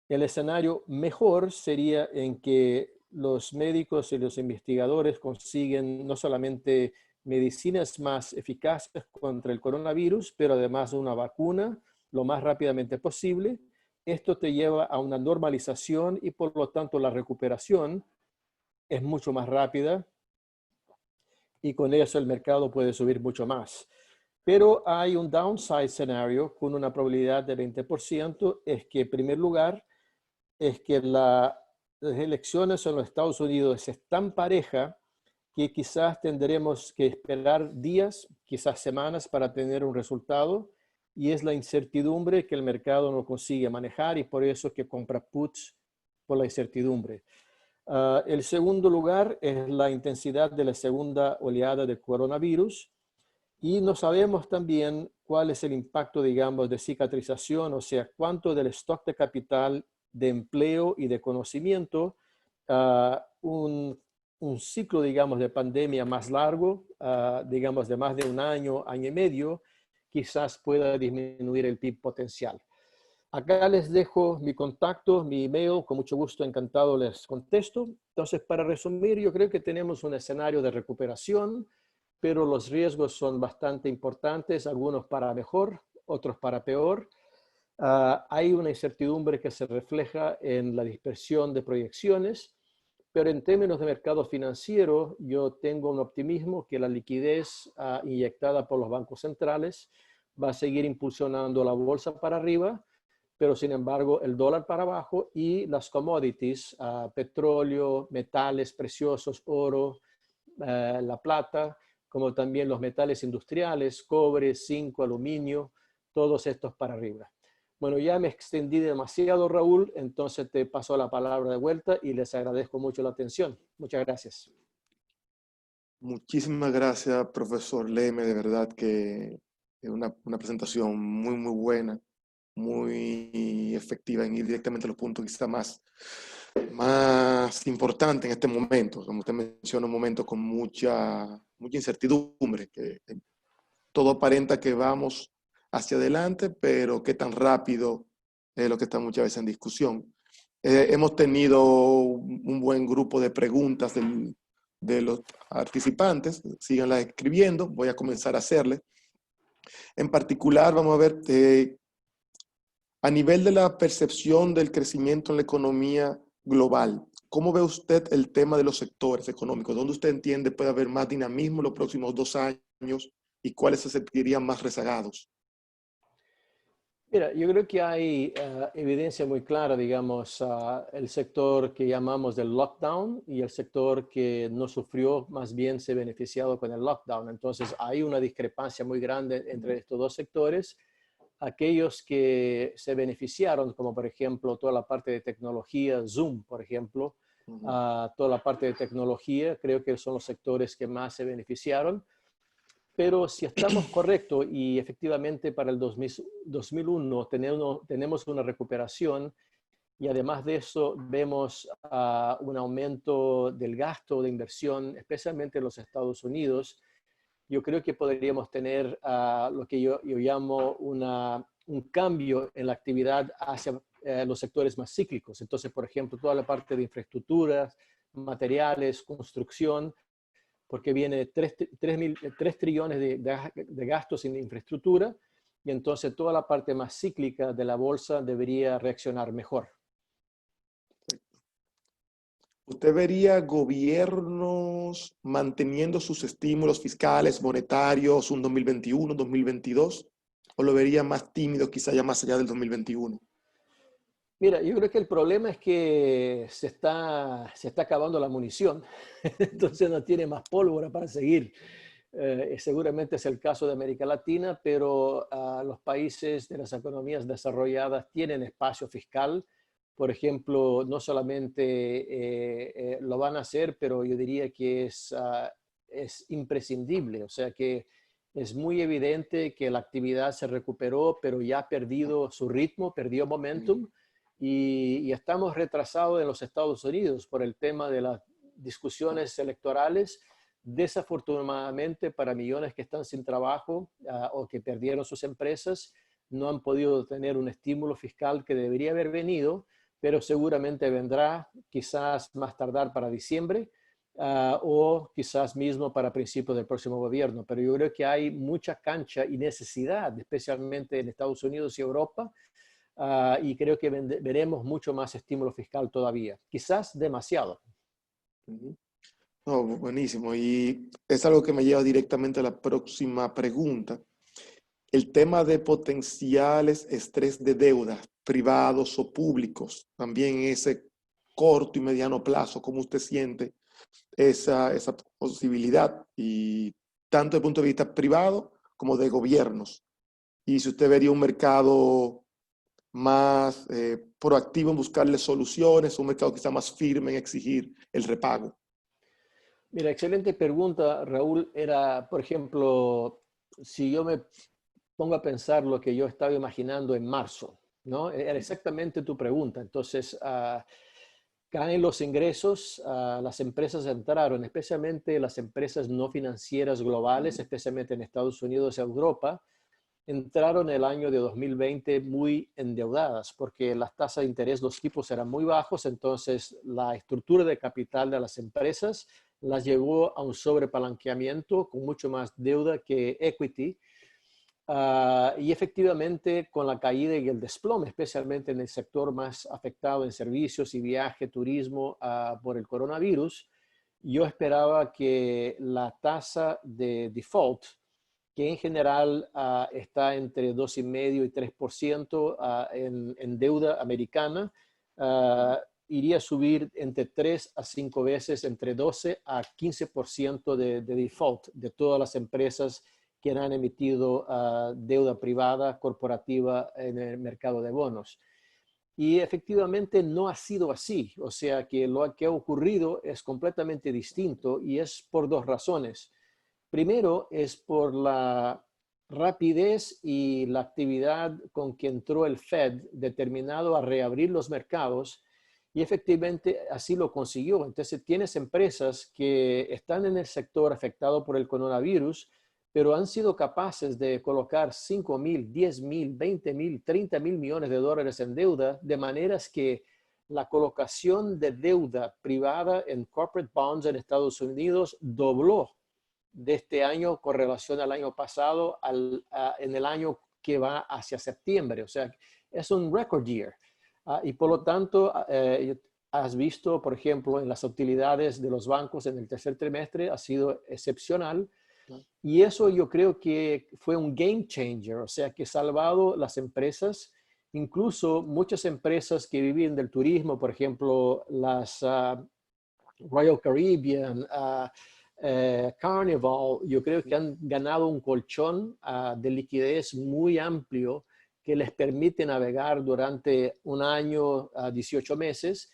El escenario mejor sería en que los médicos y los investigadores consiguen no solamente medicinas más eficaces contra el coronavirus, pero además una vacuna lo más rápidamente posible. esto te lleva a una normalización y por lo tanto la recuperación es mucho más rápida y con eso el mercado puede subir mucho más. Pero hay un downside scenario con una probabilidad de 20%, es que en primer lugar, es que las elecciones en los Estados Unidos es tan pareja que quizás tendremos que esperar días, quizás semanas para tener un resultado, y es la incertidumbre que el mercado no consigue manejar y por eso es que compra puts por la incertidumbre. El segundo lugar es la intensidad de la segunda oleada del coronavirus y no sabemos también cuál es el impacto, digamos, de cicatrización, o sea, cuánto del stock de capital, de empleo y de conocimiento, un ciclo, digamos, de pandemia más largo, digamos, de más de un año, año y medio, quizás pueda disminuir el PIB potencial. Acá les dejo mi contacto, mi email, con mucho gusto, encantado les contesto. Entonces, para resumir, yo creo que tenemos un escenario de recuperación, pero los riesgos son bastante importantes, algunos para mejor, otros para peor. Hay una incertidumbre que se refleja en la dispersión de proyecciones, pero en términos de mercado financiero, yo tengo un optimismo que la liquidez inyectada por los bancos centrales va a seguir impulsionando la bolsa para arriba, pero sin embargo el dólar para abajo y las commodities, petróleo, metales preciosos, oro, la plata, como también los metales industriales, cobre, zinc, aluminio, todos estos para arriba. Bueno, ya me extendí demasiado, Raúl, entonces te paso la palabra de vuelta y les agradezco mucho la atención. Muchas gracias. Muchísimas gracias, profesor Leme, de verdad que es una presentación muy, muy buena, muy efectiva en ir directamente a los puntos quizá más importantes en este momento. Como usted menciona, un momento con mucha incertidumbre, que todo aparenta que vamos hacia adelante, pero qué tan rápido es lo que está muchas veces en discusión. Hemos tenido un buen grupo de preguntas de los participantes, síganlas escribiendo, voy a comenzar a hacerle. En particular, vamos a ver, a nivel de la percepción del crecimiento en la economía global, ¿cómo ve usted el tema de los sectores económicos? ¿Dónde usted entiende puede haber más dinamismo en los próximos 2 años y cuáles se sentirían más rezagados? Mira, yo creo que hay evidencia muy clara, digamos, el sector que llamamos del lockdown y el sector que no sufrió, más bien se ha beneficiado con el lockdown. Entonces, hay una discrepancia muy grande entre estos dos sectores. Aquellos que se beneficiaron, como por ejemplo toda la parte de tecnología, Zoom, por ejemplo, toda la parte de tecnología, creo que son los sectores que más se beneficiaron. Pero si estamos correctos y efectivamente para el 2001 tenemos una recuperación y además de eso vemos un aumento del gasto de inversión, especialmente en los Estados Unidos, yo creo que podríamos tener lo que yo llamo un cambio en la actividad hacia los sectores más cíclicos. Entonces, por ejemplo, toda la parte de infraestructuras, materiales, construcción, porque viene 3 trillones de gastos en infraestructura y entonces toda la parte más cíclica de la bolsa debería reaccionar mejor. ¿Usted vería gobiernos manteniendo sus estímulos fiscales, monetarios, un 2021, 2022? ¿O lo vería más tímido, quizá ya más allá del 2021? Mira, yo creo que el problema es que se está acabando la munición, entonces no tiene más pólvora para seguir. Seguramente es el caso de América Latina, pero los países de las economías desarrolladas tienen espacio fiscal. Por ejemplo, no solamente lo van a hacer, pero yo diría que es imprescindible. O sea que es muy evidente que la actividad se recuperó, pero ya ha perdido su ritmo, perdió momentum. Y estamos retrasados en los Estados Unidos por el tema de las discusiones electorales. Desafortunadamente para millones que están sin trabajo o que perdieron sus empresas, no han podido tener un estímulo fiscal que debería haber venido, pero seguramente vendrá, quizás más tardar para diciembre o quizás mismo para principios del próximo gobierno. Pero yo creo que hay mucha cancha y necesidad, especialmente en Estados Unidos y Europa, y creo que veremos mucho más estímulo fiscal todavía. Quizás demasiado. Ujú. No, buenísimo. Y es algo que me lleva directamente a la próxima pregunta. El tema de potenciales estrés de deuda, privados o públicos, también en ese corto y mediano plazo, ¿cómo usted siente esa posibilidad? Y tanto desde el punto de vista privado como de gobiernos. Y si usted vería un mercado más proactivo en buscarle soluciones, un mercado quizá más firme en exigir el repago. Mira, excelente pregunta, Raúl. Era, por ejemplo, si yo me pongo a pensar lo que yo estaba imaginando en marzo, ¿no? Era exactamente tu pregunta. Entonces, caen los ingresos, las empresas entraron, especialmente las empresas no financieras globales, especialmente en Estados Unidos y Europa, entraron el año de 2020 muy endeudadas porque las tasas de interés, los tipos eran muy bajos, entonces la estructura de capital de las empresas las llevó a un sobrepalanqueamiento con mucho más deuda que equity. Y efectivamente, con la caída y el desplome, especialmente en el sector más afectado en servicios y viaje, turismo, por el coronavirus, yo esperaba que la tasa de default, que en general está entre 2,5% y 3% en deuda americana, iría a subir entre 3 a 5 veces, entre 12 a 15% de default de todas las empresas que han emitido deuda privada corporativa en el mercado de bonos. Y efectivamente no ha sido así. O sea que lo que ha ocurrido es completamente distinto y es por dos razones. Primero es por la rapidez y la actividad con que entró el Fed determinado a reabrir los mercados y efectivamente así lo consiguió. Entonces tienes empresas que están en el sector afectado por el coronavirus, pero han sido capaces de colocar 5,000, 10,000, 20,000, 30,000 millones de dólares en deuda, de maneras que la colocación de deuda privada en corporate bonds en Estados Unidos dobló de este año con relación al año pasado en el año que va hacia septiembre. O sea, es un record year. Y por lo tanto, has visto, por ejemplo, en las utilidades de los bancos en el tercer trimestre ha sido excepcional. Y eso yo creo que fue un game changer, o sea, que ha salvado las empresas, incluso muchas empresas que viven del turismo, por ejemplo, las Royal Caribbean, Carnival, yo creo que han ganado un colchón de liquidez muy amplio que les permite navegar durante un año, 18 meses,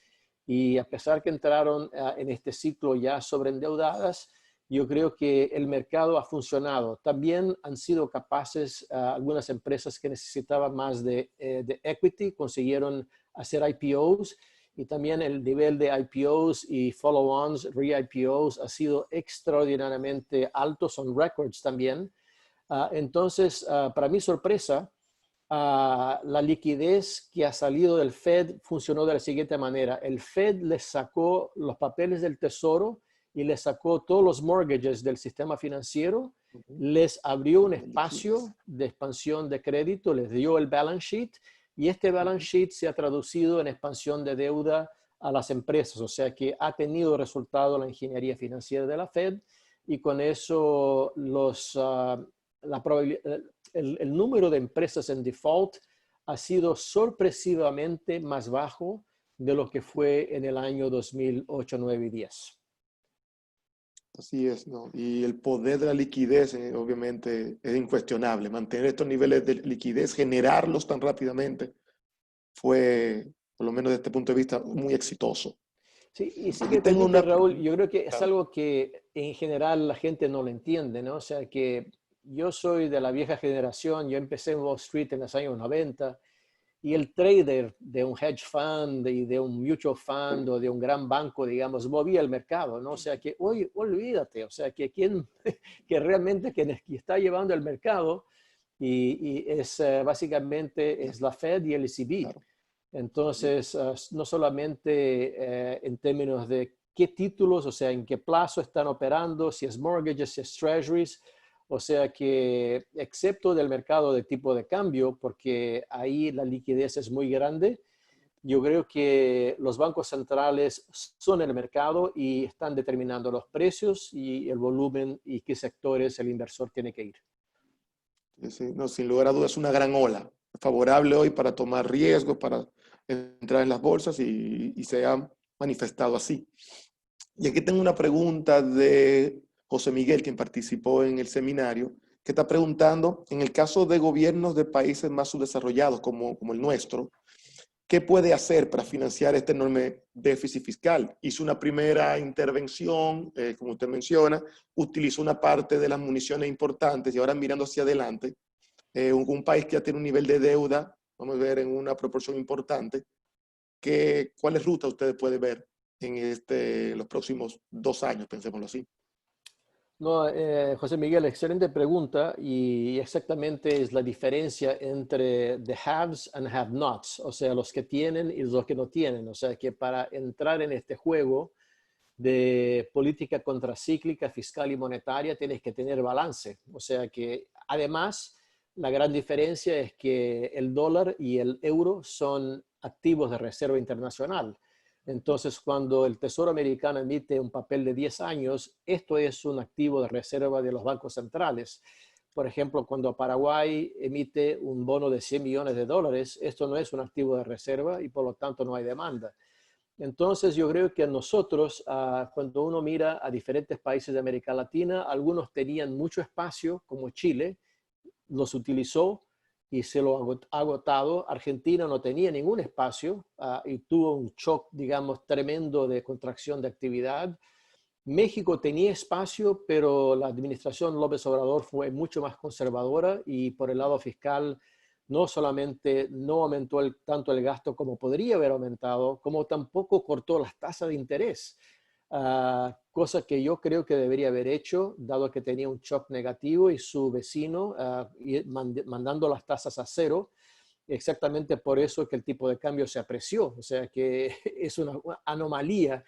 y a pesar que entraron en este ciclo ya sobreendeudadas, yo creo que el mercado ha funcionado. También han sido capaces algunas empresas que necesitaban más de equity, consiguieron hacer IPOs, y también el nivel de IPOs y follow-ons, re-IPOs ha sido extraordinariamente alto, son records también. Entonces, para mi sorpresa, la liquidez que ha salido del Fed funcionó de la siguiente manera. El Fed les sacó los papeles del tesoro y les sacó todos los mortgages del sistema financiero, les abrió un espacio de expansión de crédito, les dio el balance sheet, y este balance sheet se ha traducido en expansión de deuda a las empresas. O sea que ha tenido resultado la ingeniería financiera de la Fed, y con eso el número de empresas en default ha sido sorpresivamente más bajo de lo que fue en el año 2008, 9 y 10. Así es, ¿no? Y el poder de la liquidez, obviamente, es incuestionable. Mantener estos niveles de liquidez, generarlos tan rápidamente, fue, por lo menos desde este punto de vista, muy exitoso. Sí, y si Aquí me tengo permite, una... Raúl, yo creo que es Claro. algo que en general la gente no lo entiende, ¿no? O sea, que yo soy de la vieja generación, yo empecé en Wall Street en los años 90, y el trader de un hedge fund y de un mutual fund o de un gran banco, digamos, movía el mercado, ¿no? O sea, que hoy olvídate, o sea, que que realmente quien está llevando el mercado y es básicamente es la Fed y el ECB. Claro. Entonces, no solamente en términos de qué títulos, o sea, en qué plazo están operando, si es mortgages, si es treasuries, O sea que, excepto del mercado de tipo de cambio, porque ahí la liquidez es muy grande, yo creo que los bancos centrales son el mercado y están determinando los precios y el volumen y qué sectores el inversor tiene que ir. Sí, sí, no, sin lugar a dudas, una gran ola favorable hoy para tomar riesgos, para entrar en las bolsas y se ha manifestado así. Y aquí tengo una pregunta de José Miguel, quien participó en el seminario, que está preguntando, en el caso de gobiernos de países más subdesarrollados como el nuestro, ¿qué puede hacer para financiar este enorme déficit fiscal? Hizo una primera intervención, como usted menciona, utilizó una parte de las municiones importantes y ahora mirando hacia adelante, un país que ya tiene un nivel de deuda, vamos a ver, en una proporción importante, ¿cuáles rutas ustedes pueden ver en los próximos 2 años, pensémoslo así? No, José Miguel, excelente pregunta y exactamente es la diferencia entre the haves and have-nots, o sea, los que tienen y los que no tienen. O sea, que para entrar en este juego de política contracíclica, fiscal y monetaria, tienes que tener balance. O sea que además la gran diferencia es que el dólar y el euro son activos de reserva internacional. Entonces, cuando el Tesoro americano emite un papel de 10 años, esto es un activo de reserva de los bancos centrales. Por ejemplo, cuando Paraguay emite un bono de 100 millones de dólares, esto no es un activo de reserva y por lo tanto no hay demanda. Entonces, yo creo que nosotros, cuando uno mira a diferentes países de América Latina, algunos tenían mucho espacio, como Chile, los utilizó y se lo ha agotado. Argentina no tenía ningún espacio y tuvo un shock, digamos, tremendo de contracción de actividad. México tenía espacio, pero la administración López Obrador fue mucho más conservadora y por el lado fiscal no solamente no aumentó tanto el gasto como podría haber aumentado, como tampoco cortó las tasas de interés. Cosa que yo creo que debería haber hecho, dado que tenía un shock negativo y su vecino mandando las tasas a cero. Exactamente por eso que el tipo de cambio se apreció, o sea que es una anomalía.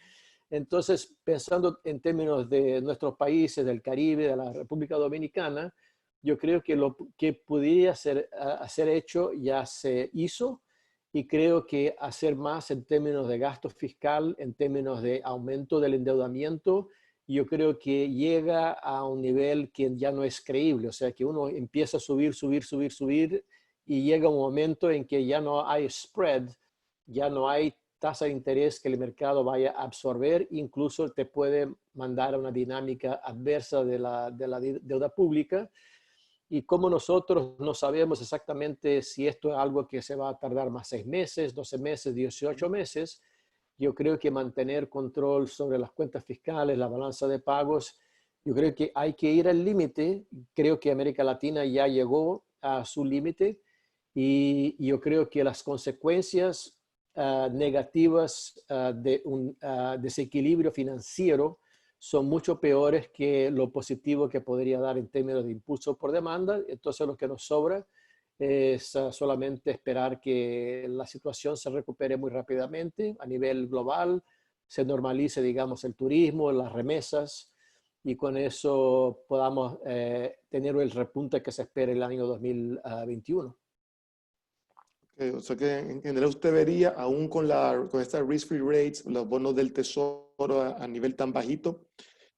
Entonces, pensando en términos de nuestros países, del Caribe, de la República Dominicana, yo creo que lo que pudiera ser hecho ya se hizo y creo que hacer más en términos de gasto fiscal, en términos de aumento del endeudamiento, yo creo que llega a un nivel que ya no es creíble, o sea que uno empieza a subir, subir, subir, subir y llega un momento en que ya no hay spread, ya no hay tasa de interés que el mercado vaya a absorber, incluso te puede mandar a una dinámica adversa de la deuda pública. Y como nosotros no sabemos exactamente si esto es algo que se va a tardar más 6 meses, 12 meses, 18 meses, yo creo que mantener control sobre las cuentas fiscales, la balanza de pagos, yo creo que hay que ir al límite. Creo que América Latina ya llegó a su límite y yo creo que las consecuencias negativas de un desequilibrio financiero son mucho peores que lo positivo que podría dar en términos de impulso por demanda. Entonces lo que nos sobra es solamente esperar que la situación se recupere muy rápidamente a nivel global, se normalice, digamos, el turismo, las remesas, y con eso podamos tener el repunte que se espera el año 2021. O sea que en general usted vería, aún con estas risk-free rates, los bonos del tesoro a nivel tan bajito,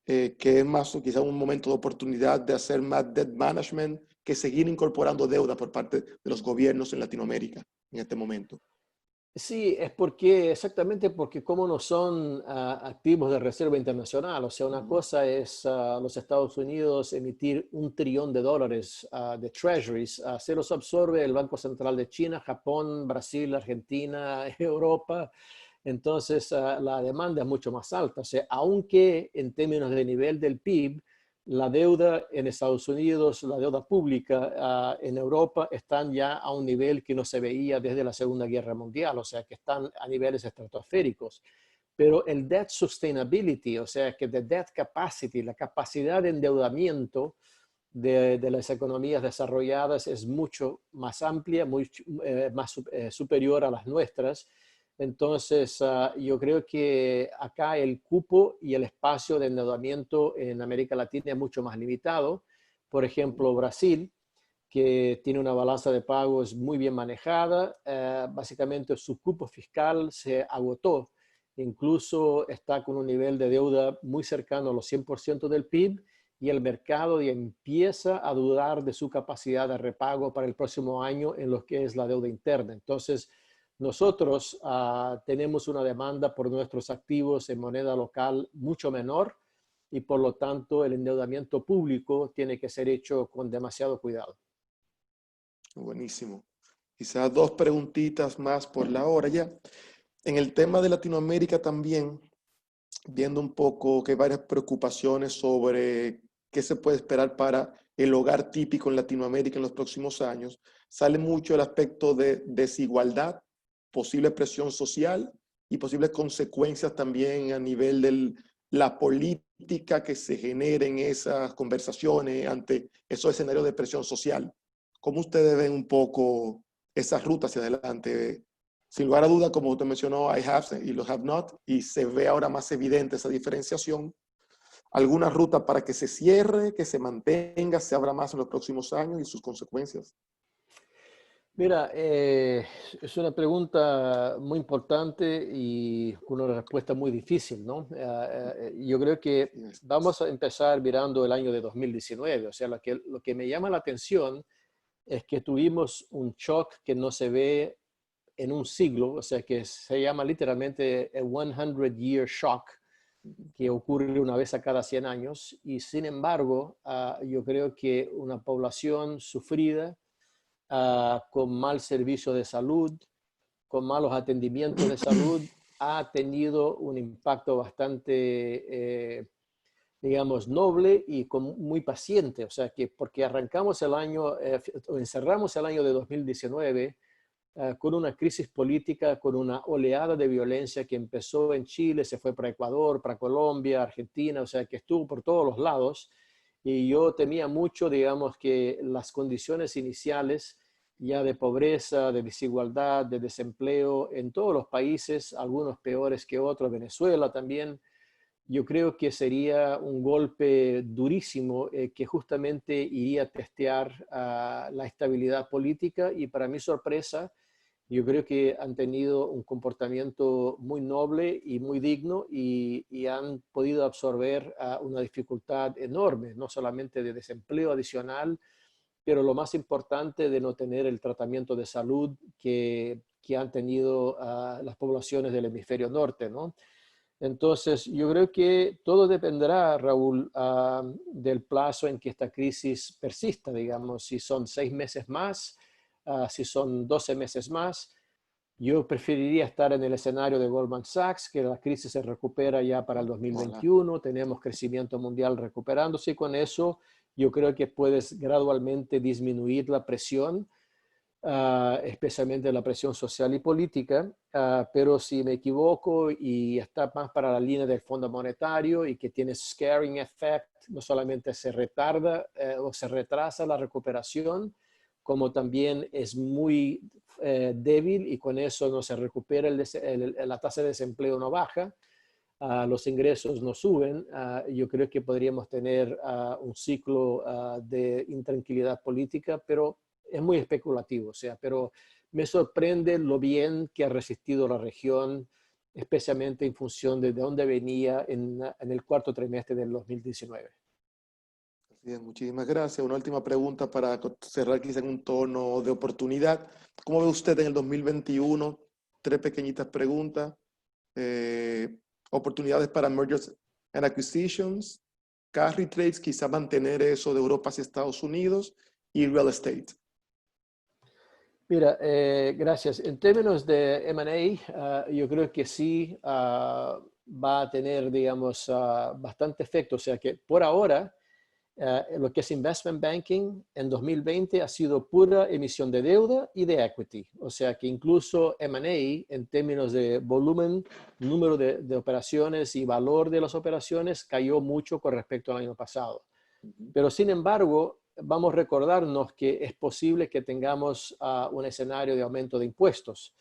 que es más quizá un momento de oportunidad de hacer más debt management que seguir incorporando deuda por parte de los gobiernos en Latinoamérica en este momento. Sí, es exactamente porque como no son activos de reserva internacional, o sea, una cosa es los Estados Unidos emitir $1 trillón de treasuries, se los absorbe el Banco Central de China, Japón, Brasil, Argentina, Europa. Entonces la demanda es mucho más alta, o sea, aunque en términos de nivel del PIB, la deuda en Estados Unidos, la deuda pública en Europa están ya a un nivel que no se veía desde la Segunda Guerra Mundial, o sea que están a niveles estratosféricos. Pero el debt sustainability, o sea que the debt capacity, la capacidad de endeudamiento de las economías desarrolladas es mucho más amplia, más superior a las nuestras. Entonces, yo creo que acá el cupo y el espacio de endeudamiento en América Latina es mucho más limitado. Por ejemplo, Brasil, que tiene una balanza de pagos muy bien manejada, básicamente su cupo fiscal se agotó, incluso está con un nivel de deuda muy cercano a los 100% del PIB, y el mercado ya empieza a dudar de su capacidad de repago para el próximo año en lo que es la deuda interna. Entonces, nosotros tenemos una demanda por nuestros activos en moneda local mucho menor, y por lo tanto el endeudamiento público tiene que ser hecho con demasiado cuidado. Buenísimo. Quizás dos preguntitas más por la hora ya. En el tema de Latinoamérica también, viendo un poco que hay varias preocupaciones sobre qué se puede esperar para el hogar típico en Latinoamérica en los próximos años, sale mucho el aspecto de desigualdad, posible presión social y posibles consecuencias también a nivel de la política que se generen esas conversaciones ante esos escenarios de presión social. ¿Cómo ustedes ven un poco esas rutas hacia adelante? Sin lugar a duda, como usted mencionó, hay haves y los have not, y se ve ahora más evidente esa diferenciación. ¿Alguna ruta para que se cierre, que se mantenga, se abra más en los próximos años y sus consecuencias? Mira, es una pregunta muy importante y con una respuesta muy difícil, ¿no? Yo creo que vamos a empezar mirando el año de 2019. O sea, lo que me llama la atención es que tuvimos un shock que no se ve en un siglo, o sea, que se llama literalmente a 100-year shock, que ocurre una vez a cada 100 años. Y sin embargo, yo creo que una población sufrida, con mal servicio de salud, con malos atendimientos de salud, ha tenido un impacto bastante, digamos, noble y muy paciente. O sea, que porque arrancamos el año, encerramos el año de 2019 con una crisis política, con una oleada de violencia que empezó en Chile, se fue para Ecuador, para Colombia, Argentina, o sea, que estuvo por todos los lados. Y yo temía mucho, digamos, que las condiciones iniciales ya de pobreza, de desigualdad, de desempleo en todos los países, algunos peores que otros, Venezuela también, yo creo que sería un golpe durísimo, que justamente iría a testear la estabilidad política. Y para mi sorpresa, yo creo que han tenido un comportamiento muy noble y muy digno, y han podido absorber una dificultad enorme, no solamente de desempleo adicional, pero lo más importante, de no tener el tratamiento de salud que han tenido las poblaciones del hemisferio norte, ¿no? Entonces, yo creo que todo dependerá, Raúl, del plazo en que esta crisis persista, digamos, si son 6 meses más, si son 12 meses más. Yo preferiría estar en el escenario de Goldman Sachs, que la crisis se recupera ya para el 2021, tenemos crecimiento mundial recuperándose, y con eso yo creo que puedes gradualmente disminuir la presión, especialmente la presión social y política, pero si me equivoco y está más para la línea del Fondo Monetario y que tiene scaring effect, no solamente se retarda o se retrasa la recuperación, como también es muy débil, y con eso no se recupera la tasa de desempleo, no baja, los ingresos no suben. Yo creo que podríamos tener un ciclo de intranquilidad política, pero es muy especulativo. O sea, pero me sorprende lo bien que ha resistido la región, especialmente en función de dónde venía en el cuarto trimestre del 2019. Bien, muchísimas gracias. Una última pregunta para cerrar quizá en un tono de oportunidad. ¿Cómo ve usted en el 2021? Tres pequeñitas preguntas. Oportunidades para mergers and acquisitions, carry trades, quizá mantener eso de Europa hacia Estados Unidos, y real estate. Mira, gracias. En términos de M&A, yo creo que sí va a tener, digamos, bastante efecto. O sea que por ahora, lo que es investment banking en 2020 ha sido pura emisión de deuda y de equity. O sea que incluso M&A, en términos de volumen, número de operaciones y valor de las operaciones, cayó mucho con respecto al año pasado. Pero sin embargo, vamos a recordarnos que es posible que tengamos un escenario de aumento de impuestos,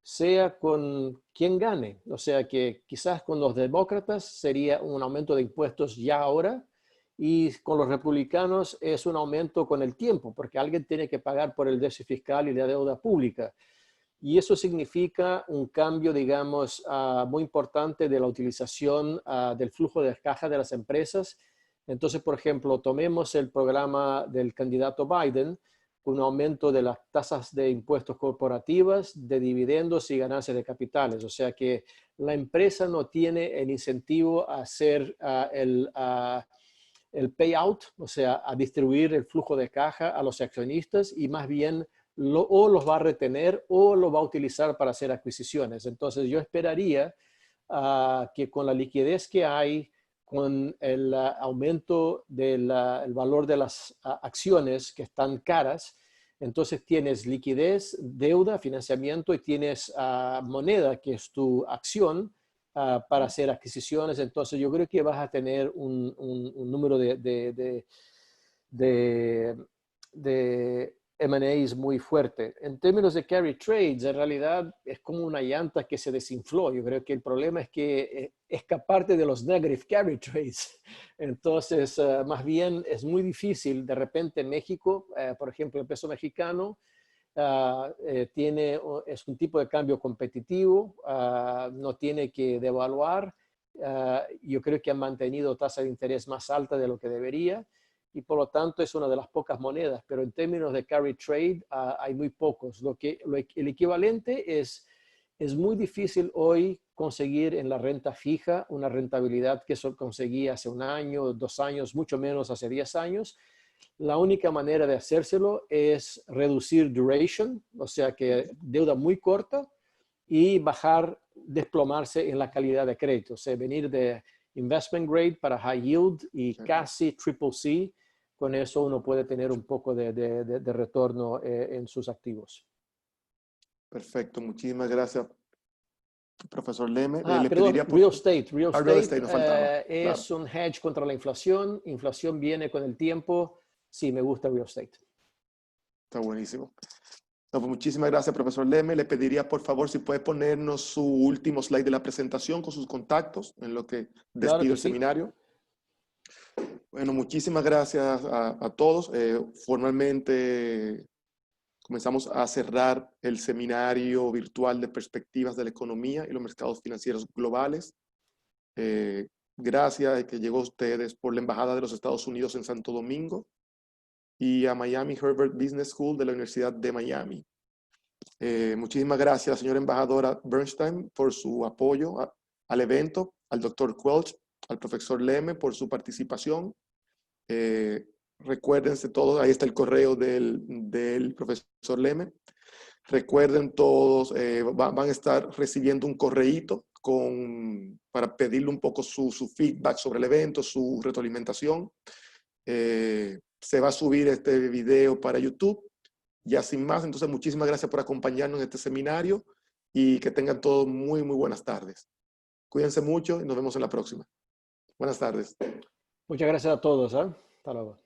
sea con quien gane. O sea que quizás con los demócratas sería un aumento de impuestos ya ahora, y con los republicanos es un aumento con el tiempo, porque alguien tiene que pagar por el déficit fiscal y la deuda pública. Y eso significa un cambio, digamos, muy importante de la utilización del flujo de caja de las empresas. Entonces, por ejemplo, tomemos el programa del candidato Biden, con un aumento de las tasas de impuestos corporativas, de dividendos y ganancias de capitales. O sea que la empresa no tiene el incentivo a hacer el payout, o sea, a distribuir el flujo de caja a los accionistas, y más bien o los va a retener o lo va a utilizar para hacer adquisiciones. Entonces yo esperaría que con la liquidez que hay, con el aumento del valor de las acciones que están caras, entonces tienes liquidez, deuda, financiamiento, y tienes moneda, que es tu acción, para hacer adquisiciones. Entonces yo creo que vas a tener un número de M&As muy fuerte. En términos de carry trades, en realidad es como una llanta que se desinfló. Yo creo que el problema es que escaparte de los negative carry trades. Entonces, más bien es muy difícil. De repente México, por ejemplo, el peso mexicano es un tipo de cambio competitivo, no tiene que devaluar. Yo creo que han mantenido tasa de interés más alta de lo que debería, y por lo tanto es una de las pocas monedas, pero en términos de carry trade hay muy pocos. El equivalente es muy difícil hoy conseguir en la renta fija una rentabilidad que eso conseguía hace un año, 2 años, mucho menos hace 10 años. La única manera de hacérselo es reducir duration, o sea que deuda muy corta, y desplomarse en la calidad de crédito, o sea, venir de investment grade para high yield y casi triple C. Con eso uno puede tener un poco de retorno en sus activos. Perfecto, muchísimas gracias, profesor Leme. Le Perdón, pediría real estate. Real real estate estate nos faltaba, es un hedge contra la inflación. Inflación viene con el tiempo. Sí, me gusta real estate. Está buenísimo. No, pues muchísimas gracias, profesor Leme. Le pediría, por favor, si puede ponernos su último slide de la presentación con sus contactos, en lo que Claro despido que el sí. seminario. Bueno, muchísimas gracias a todos. Formalmente comenzamos a cerrar el seminario virtual de perspectivas de la economía y los mercados financieros globales. Gracias a que llegó a ustedes por la Embajada de los Estados Unidos en Santo Domingo y a Miami Herbert Business School de la Universidad de Miami. Muchísimas gracias a la señora embajadora Bernstein por su apoyo al evento, al doctor Quelch, al profesor Leme por su participación. Recuérdense todos, ahí está el correo del profesor Leme. Recuerden todos, van a estar recibiendo un correíto para pedirle un poco su feedback sobre el evento, su retroalimentación. Se va a subir este video para YouTube. Ya sin más, entonces muchísimas gracias por acompañarnos en este seminario y que tengan todos muy, muy buenas tardes. Cuídense mucho y nos vemos en la próxima. Buenas tardes. Muchas gracias a todos. Hasta luego.